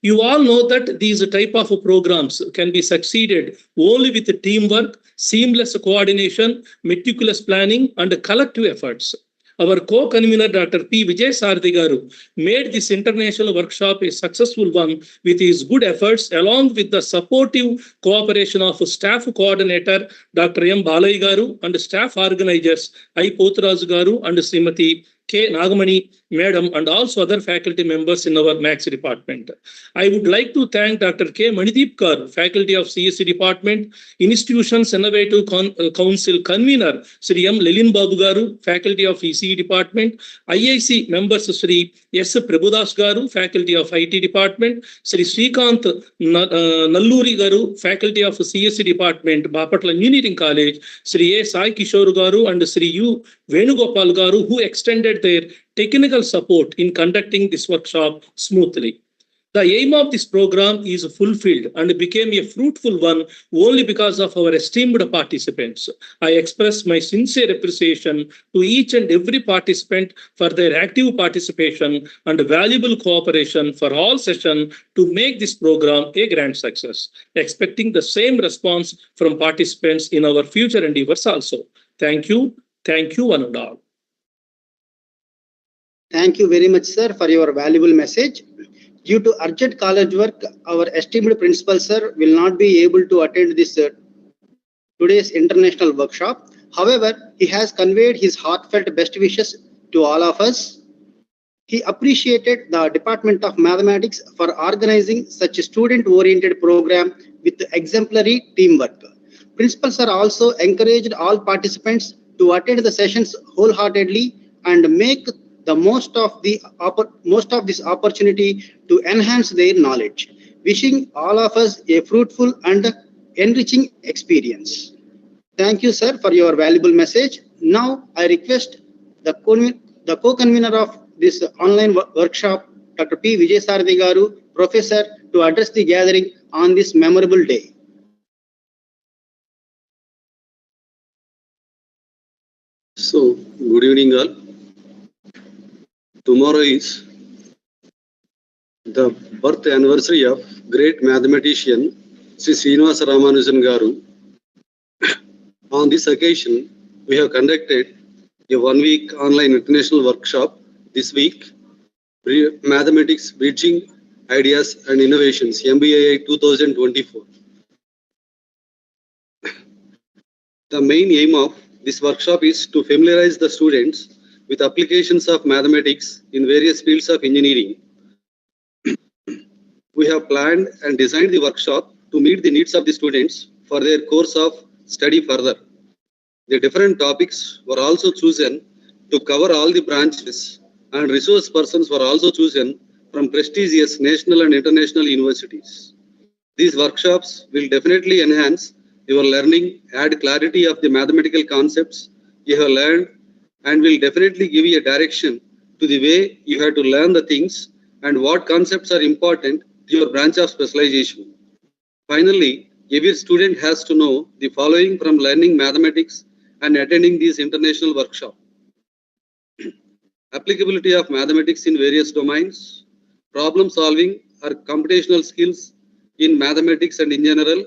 You all know that these type of programs can be succeeded only with teamwork, seamless coordination, meticulous planning, and collective efforts. Our co-convener, Dr. P. Vijay Sarthi Garu, made this international workshop a successful one with his good efforts along with the supportive cooperation of staff coordinator, Dr. M. Balai Garu, and staff organizers, I. Potraj Garu and Srimati K. Nagamani Madam, and also other faculty members in our Maths department. I would like to thank Dr. K. Manideep Kar, faculty of CSE department, Institutions Innovative Council convener, Sri M. Lilin Babu Garu, faculty of ECE department, IIC members Sri S. Prabhudas Garu, faculty of IT department, Sri Srikanth Nalluri Garu, faculty of CSE department, Bapatla Engineering College, Sri A. Sai Kishore Garu, and Sri U. Venugopal Garu, who extended their technical support in conducting this workshop smoothly. The aim of this program is fulfilled and became a fruitful one only because of our esteemed participants. I express my sincere appreciation to each and every participant for their active participation and valuable cooperation for all sessions to make this program a grand success, expecting the same response from participants in our future endeavors also. Thank you, one and all. Thank you very much, sir, for your valuable message. Due to urgent college work, our esteemed principal, sir, will not be able to attend this today's international workshop. However, he has conveyed his heartfelt best wishes to all of us. He appreciated the Department of Mathematics for organizing such a student-oriented program with exemplary teamwork. Principal sir also encouraged all participants to attend the sessions wholeheartedly and make the most of this opportunity to enhance their knowledge. Wishing all of us a fruitful and enriching experience. Thank you, sir, for your valuable message. Now, I request the co-convener of this online workshop, Dr. P. Vijayasarathi Garu, Professor, to address the gathering on this memorable day. So, good evening all. Tomorrow is the birth anniversary of great mathematician Sri Srinivasa Ramanujan Garu. On this occasion, we have conducted a one-week online international workshop this week, Mathematics Bridging Ideas and Innovations, MBII 2024. The main aim of this workshop is to familiarize the students with applications of mathematics in various fields of engineering. We have planned and designed the workshop to meet the needs of the students for their course of study further. The different topics were also chosen to cover all the branches, and resource persons were also chosen from prestigious national and international universities. These workshops will definitely enhance your learning, add clarity of the mathematical concepts you have learned, and will definitely give you a direction to the way you have to learn the things and what concepts are important to your branch of specialization. Finally, every student has to know the following from learning mathematics and attending these international workshops. Applicability of mathematics in various domains, problem solving or computational skills in mathematics and in general,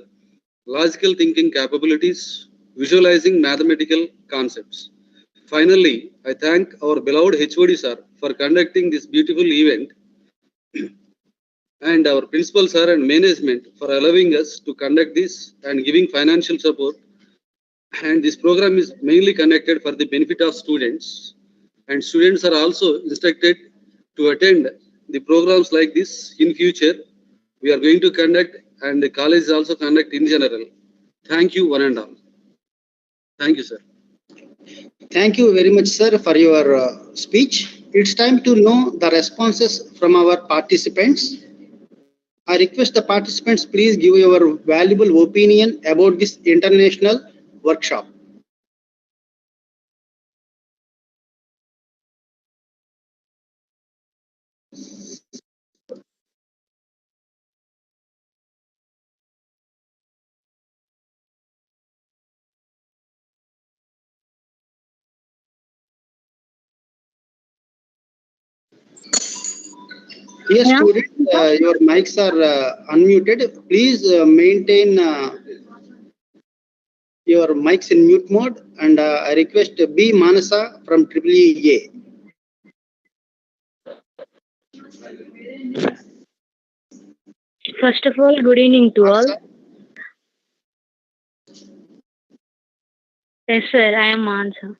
logical thinking capabilities, visualizing mathematical concepts. Finally, I thank our beloved HOD sir for conducting this beautiful event and our principal sir and management for allowing us to conduct this and giving financial support. And this program is mainly conducted for the benefit of students. And students are also instructed to attend the programs like this in future. We are going to conduct and the college also conduct in general. Thank you, one and all. Thank you, sir. Thank you very much, sir, for your speech. It's time to know the responses from our participants. I request the participants please give your valuable opinion about this international workshop. Yes, students, your mics are unmuted. Please maintain your mics in mute mode, and I request B. Manasa from EEA. First of all, good evening to all. Manasa? Yes, sir, I am Mansa.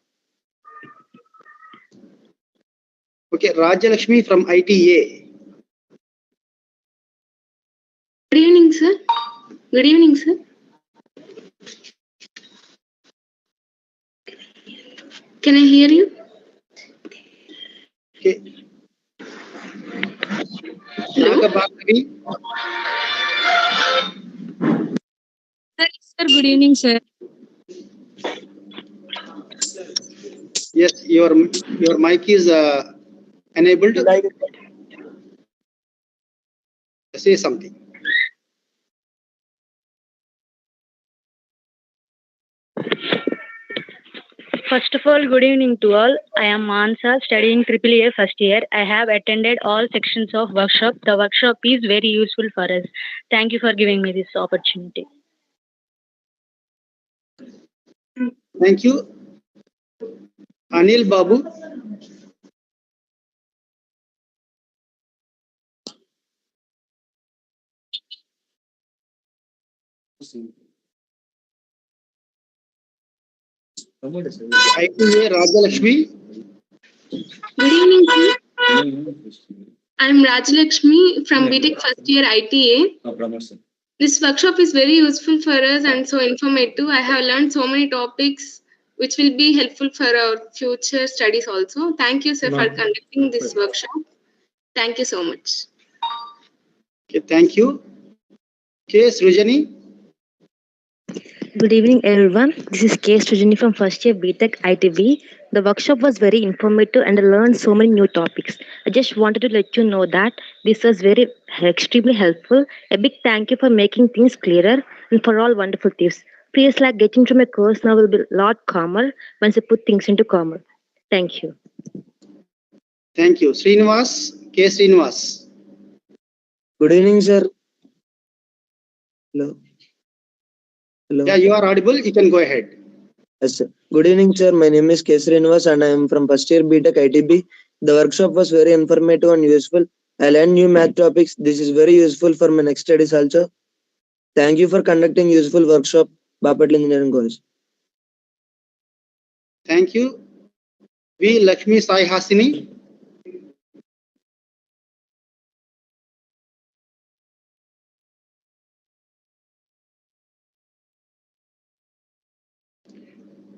Okay, Rajalakshmi from ITA. Good evening, sir. Good evening, sir. Can I hear you? Okay. Hello? Nagabhagini. Sir, good evening, sir. Yes, your mic is enabled. Say something. First of all, good evening to all. I am Mansa, studying AAA first year. I have attended all sections of workshop. The workshop is very useful for us. Thank you for giving me this opportunity. Thank you. Anil Babu. ITA Rajalakshmi. Good evening, sir. I'm Rajalakshmi from BTech first year ITA. This workshop is very useful for us and so informative. I have learned so many topics which will be helpful for our future studies also. Thank you, sir, for conducting this workshop. Thank you so much. Okay, thank you. K. Srujani. Good evening, everyone. This is K. Sujini from first year BTech ITB. The workshop was very informative and I learned so many new topics. I just wanted to let you know that this was extremely helpful. A big thank you for making things clearer and for all wonderful tips. Feels like getting to my course now will be a lot calmer once I put things into calmer. Thank you. Thank you. Srinivas. K. Srinivas. Good evening, sir. Hello. Hello. Yeah, you are audible. You can go ahead. Yes, sir. Good evening, sir. My name is K. Srinivas and I am from first year BTech ITB. The workshop was very informative and useful. I learned new math topics. This is very useful for my next studies also. Thank you for conducting useful workshop, Bapatla Engineering College. Thank you. V. Lakshmi Sai Hasini.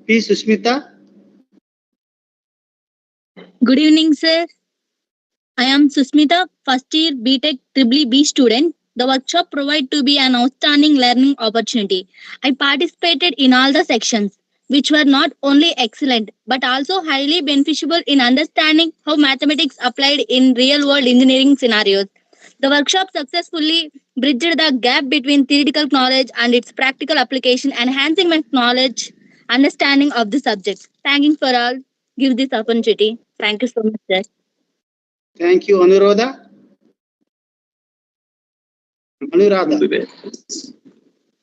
P. Susmita. Good evening, sir. I am Susmita, first year BTech BBB student. The workshop provided to be an outstanding learning opportunity. I participated in all the sections, which were not only excellent but also highly beneficial in understanding how mathematics applied in real-world engineering scenarios. The workshop successfully bridged the gap between theoretical knowledge and its practical application, enhancing my knowledge, understanding of the subject. Thanking for all, give this opportunity. Thank you so much, sir. Thank you. Anuradha. Anuradha.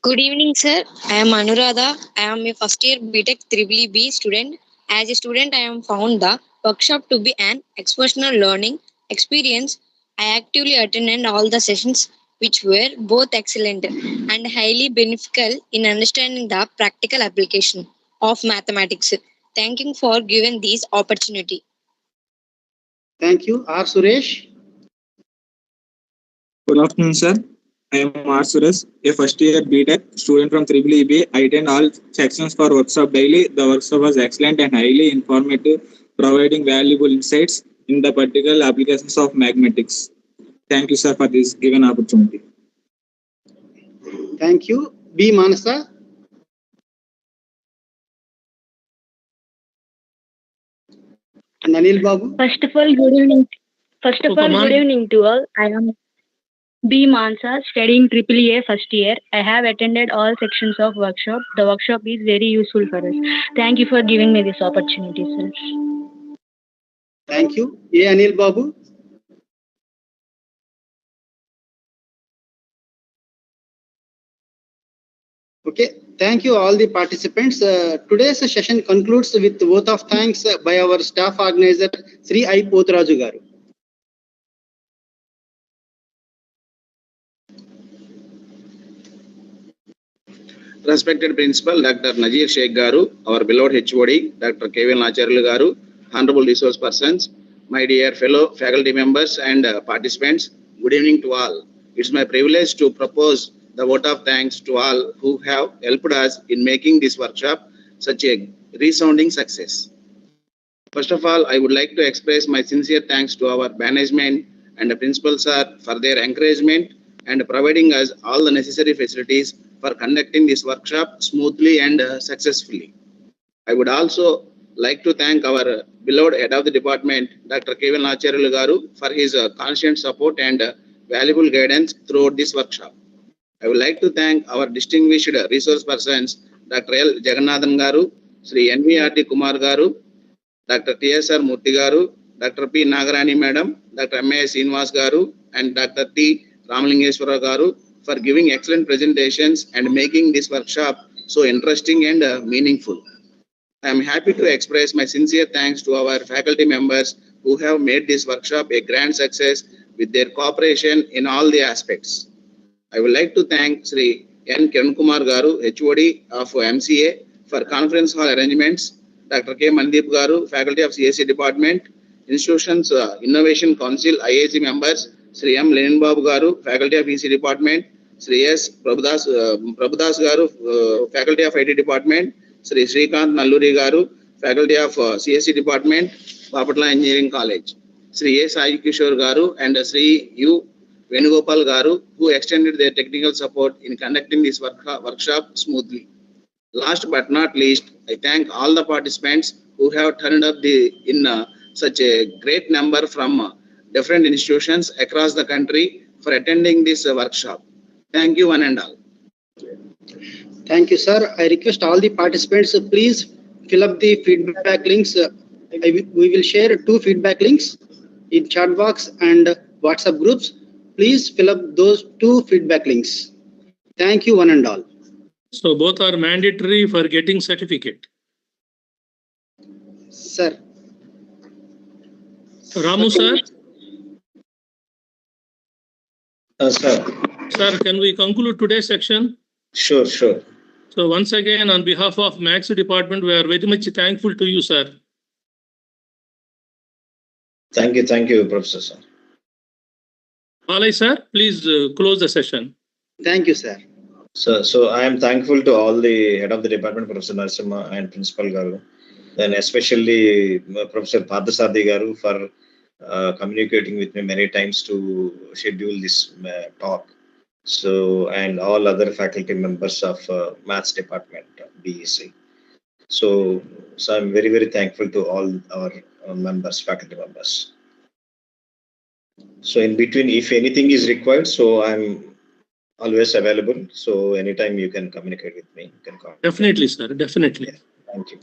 Good evening, sir. I am Anuradha. I am a first year BTech BBB student. As a student, I am found the workshop to be an exceptional learning experience. I actively attended all the sessions, which were both excellent and highly beneficial in understanding the practical application of mathematics. Thank you for giving this opportunity. Thank you. R. Suresh. Good afternoon, sir. I am R. Suresh, a first year BTech student from BBI. I attend all sections for workshop daily. The workshop was excellent and highly informative, providing valuable insights in the particular applications of mathematics. Thank you, sir, for this given opportunity. Thank you. B. Manasa. And Anil Babu. First of all, good evening. Good evening to all. I am B. Mansa, studying AAA first year. I have attended all sections of workshop. The workshop is very useful for us. Thank you for giving me this opportunity, sir. Thank you. A. Anil Babu. Okay, thank you all the participants. Today's session concludes with the vote of thanks by our staff organizer, Sri I. Potraju Garu. Respected Principal Dr. Nazir Sheikh Garu, our beloved HOD, Dr. Kevin Acharya Garu, Honorable Resource Persons, my dear fellow faculty members and participants, good evening to all. It's my privilege to propose the vote of thanks to all who have helped us in making this workshop such a resounding success. First of all, I would like to express my sincere thanks to our management and the principal sir for their encouragement and providing us all the necessary facilities for conducting this workshop smoothly and successfully. I would also like to thank our beloved head of the department, Dr. Kevin Acharya Garu, for his constant support and valuable guidance throughout this workshop. I would like to thank our distinguished resource persons, Dr. L. Jagannathan Garu, Sri NVRT Kumar Garu, Dr. TSR Murthy Garu, Dr. P. Nagarani Madam, Dr. M.A. Srinivas Garu, and Dr. T. Ramalingeshwara Garu for giving excellent presentations and making this workshop so interesting and meaningful. I am happy to express my sincere thanks to our faculty members who have made this workshop a grand success with their cooperation in all the aspects. I would like to thank Sri N. Kiran Kumar Garu, HOD of MCA, For conference hall arrangements, Dr. K. Mandeep Garu, Faculty of CSE Department, Institutions Innovation Council, IAC members, Sri M. Lenin Babu Garu, Faculty of EC Department, Sri S. Prabhudas Garu, Faculty of IT Department, Sri Srikant Nalluri Garu, Faculty of CSE Department, Bapatla Engineering College, Sri A. Sai Kishore Garu and Sri U. Venugopal Garu, who extended their technical support in conducting this workshop smoothly. Last but not least, I thank all the participants who have turned up in such a great number from different institutions across the country for attending this workshop. Thank you, one and all. Thank you, sir. I request all the participants, please fill up the feedback links. We will share 2 feedback links in chat box and WhatsApp groups. Please fill up those 2 feedback links. Thank you, one and all. So both are mandatory for getting certificate. Sir. Ramu sir. Sir. Sir, can we conclude today's section? Sure. So once again, on behalf of Maths Department, we are very much thankful to you, sir. Thank you, Professor, sir. Alay, sir, please close the session. Thank you, sir. So I am thankful to all the head of the department, Professor Narasimha and Principal Garu, then especially Professor Pardasarthi Garu for communicating with me many times to schedule this talk. So, and all other faculty members of Maths Department, BEC. So I'm very, very thankful to all our members, faculty members. So in between, if anything is required, so I'm always available. So anytime you can communicate with me. You can call. Definitely, sir. Definitely. Yeah. Thank you.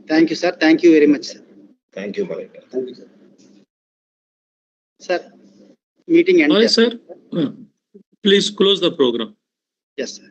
Thank you, sir. Thank you very much, sir. Thank you, Bhavik. Thank you, sir. Sir, meeting ended. Alay, sir. Please close the program. Yes, sir.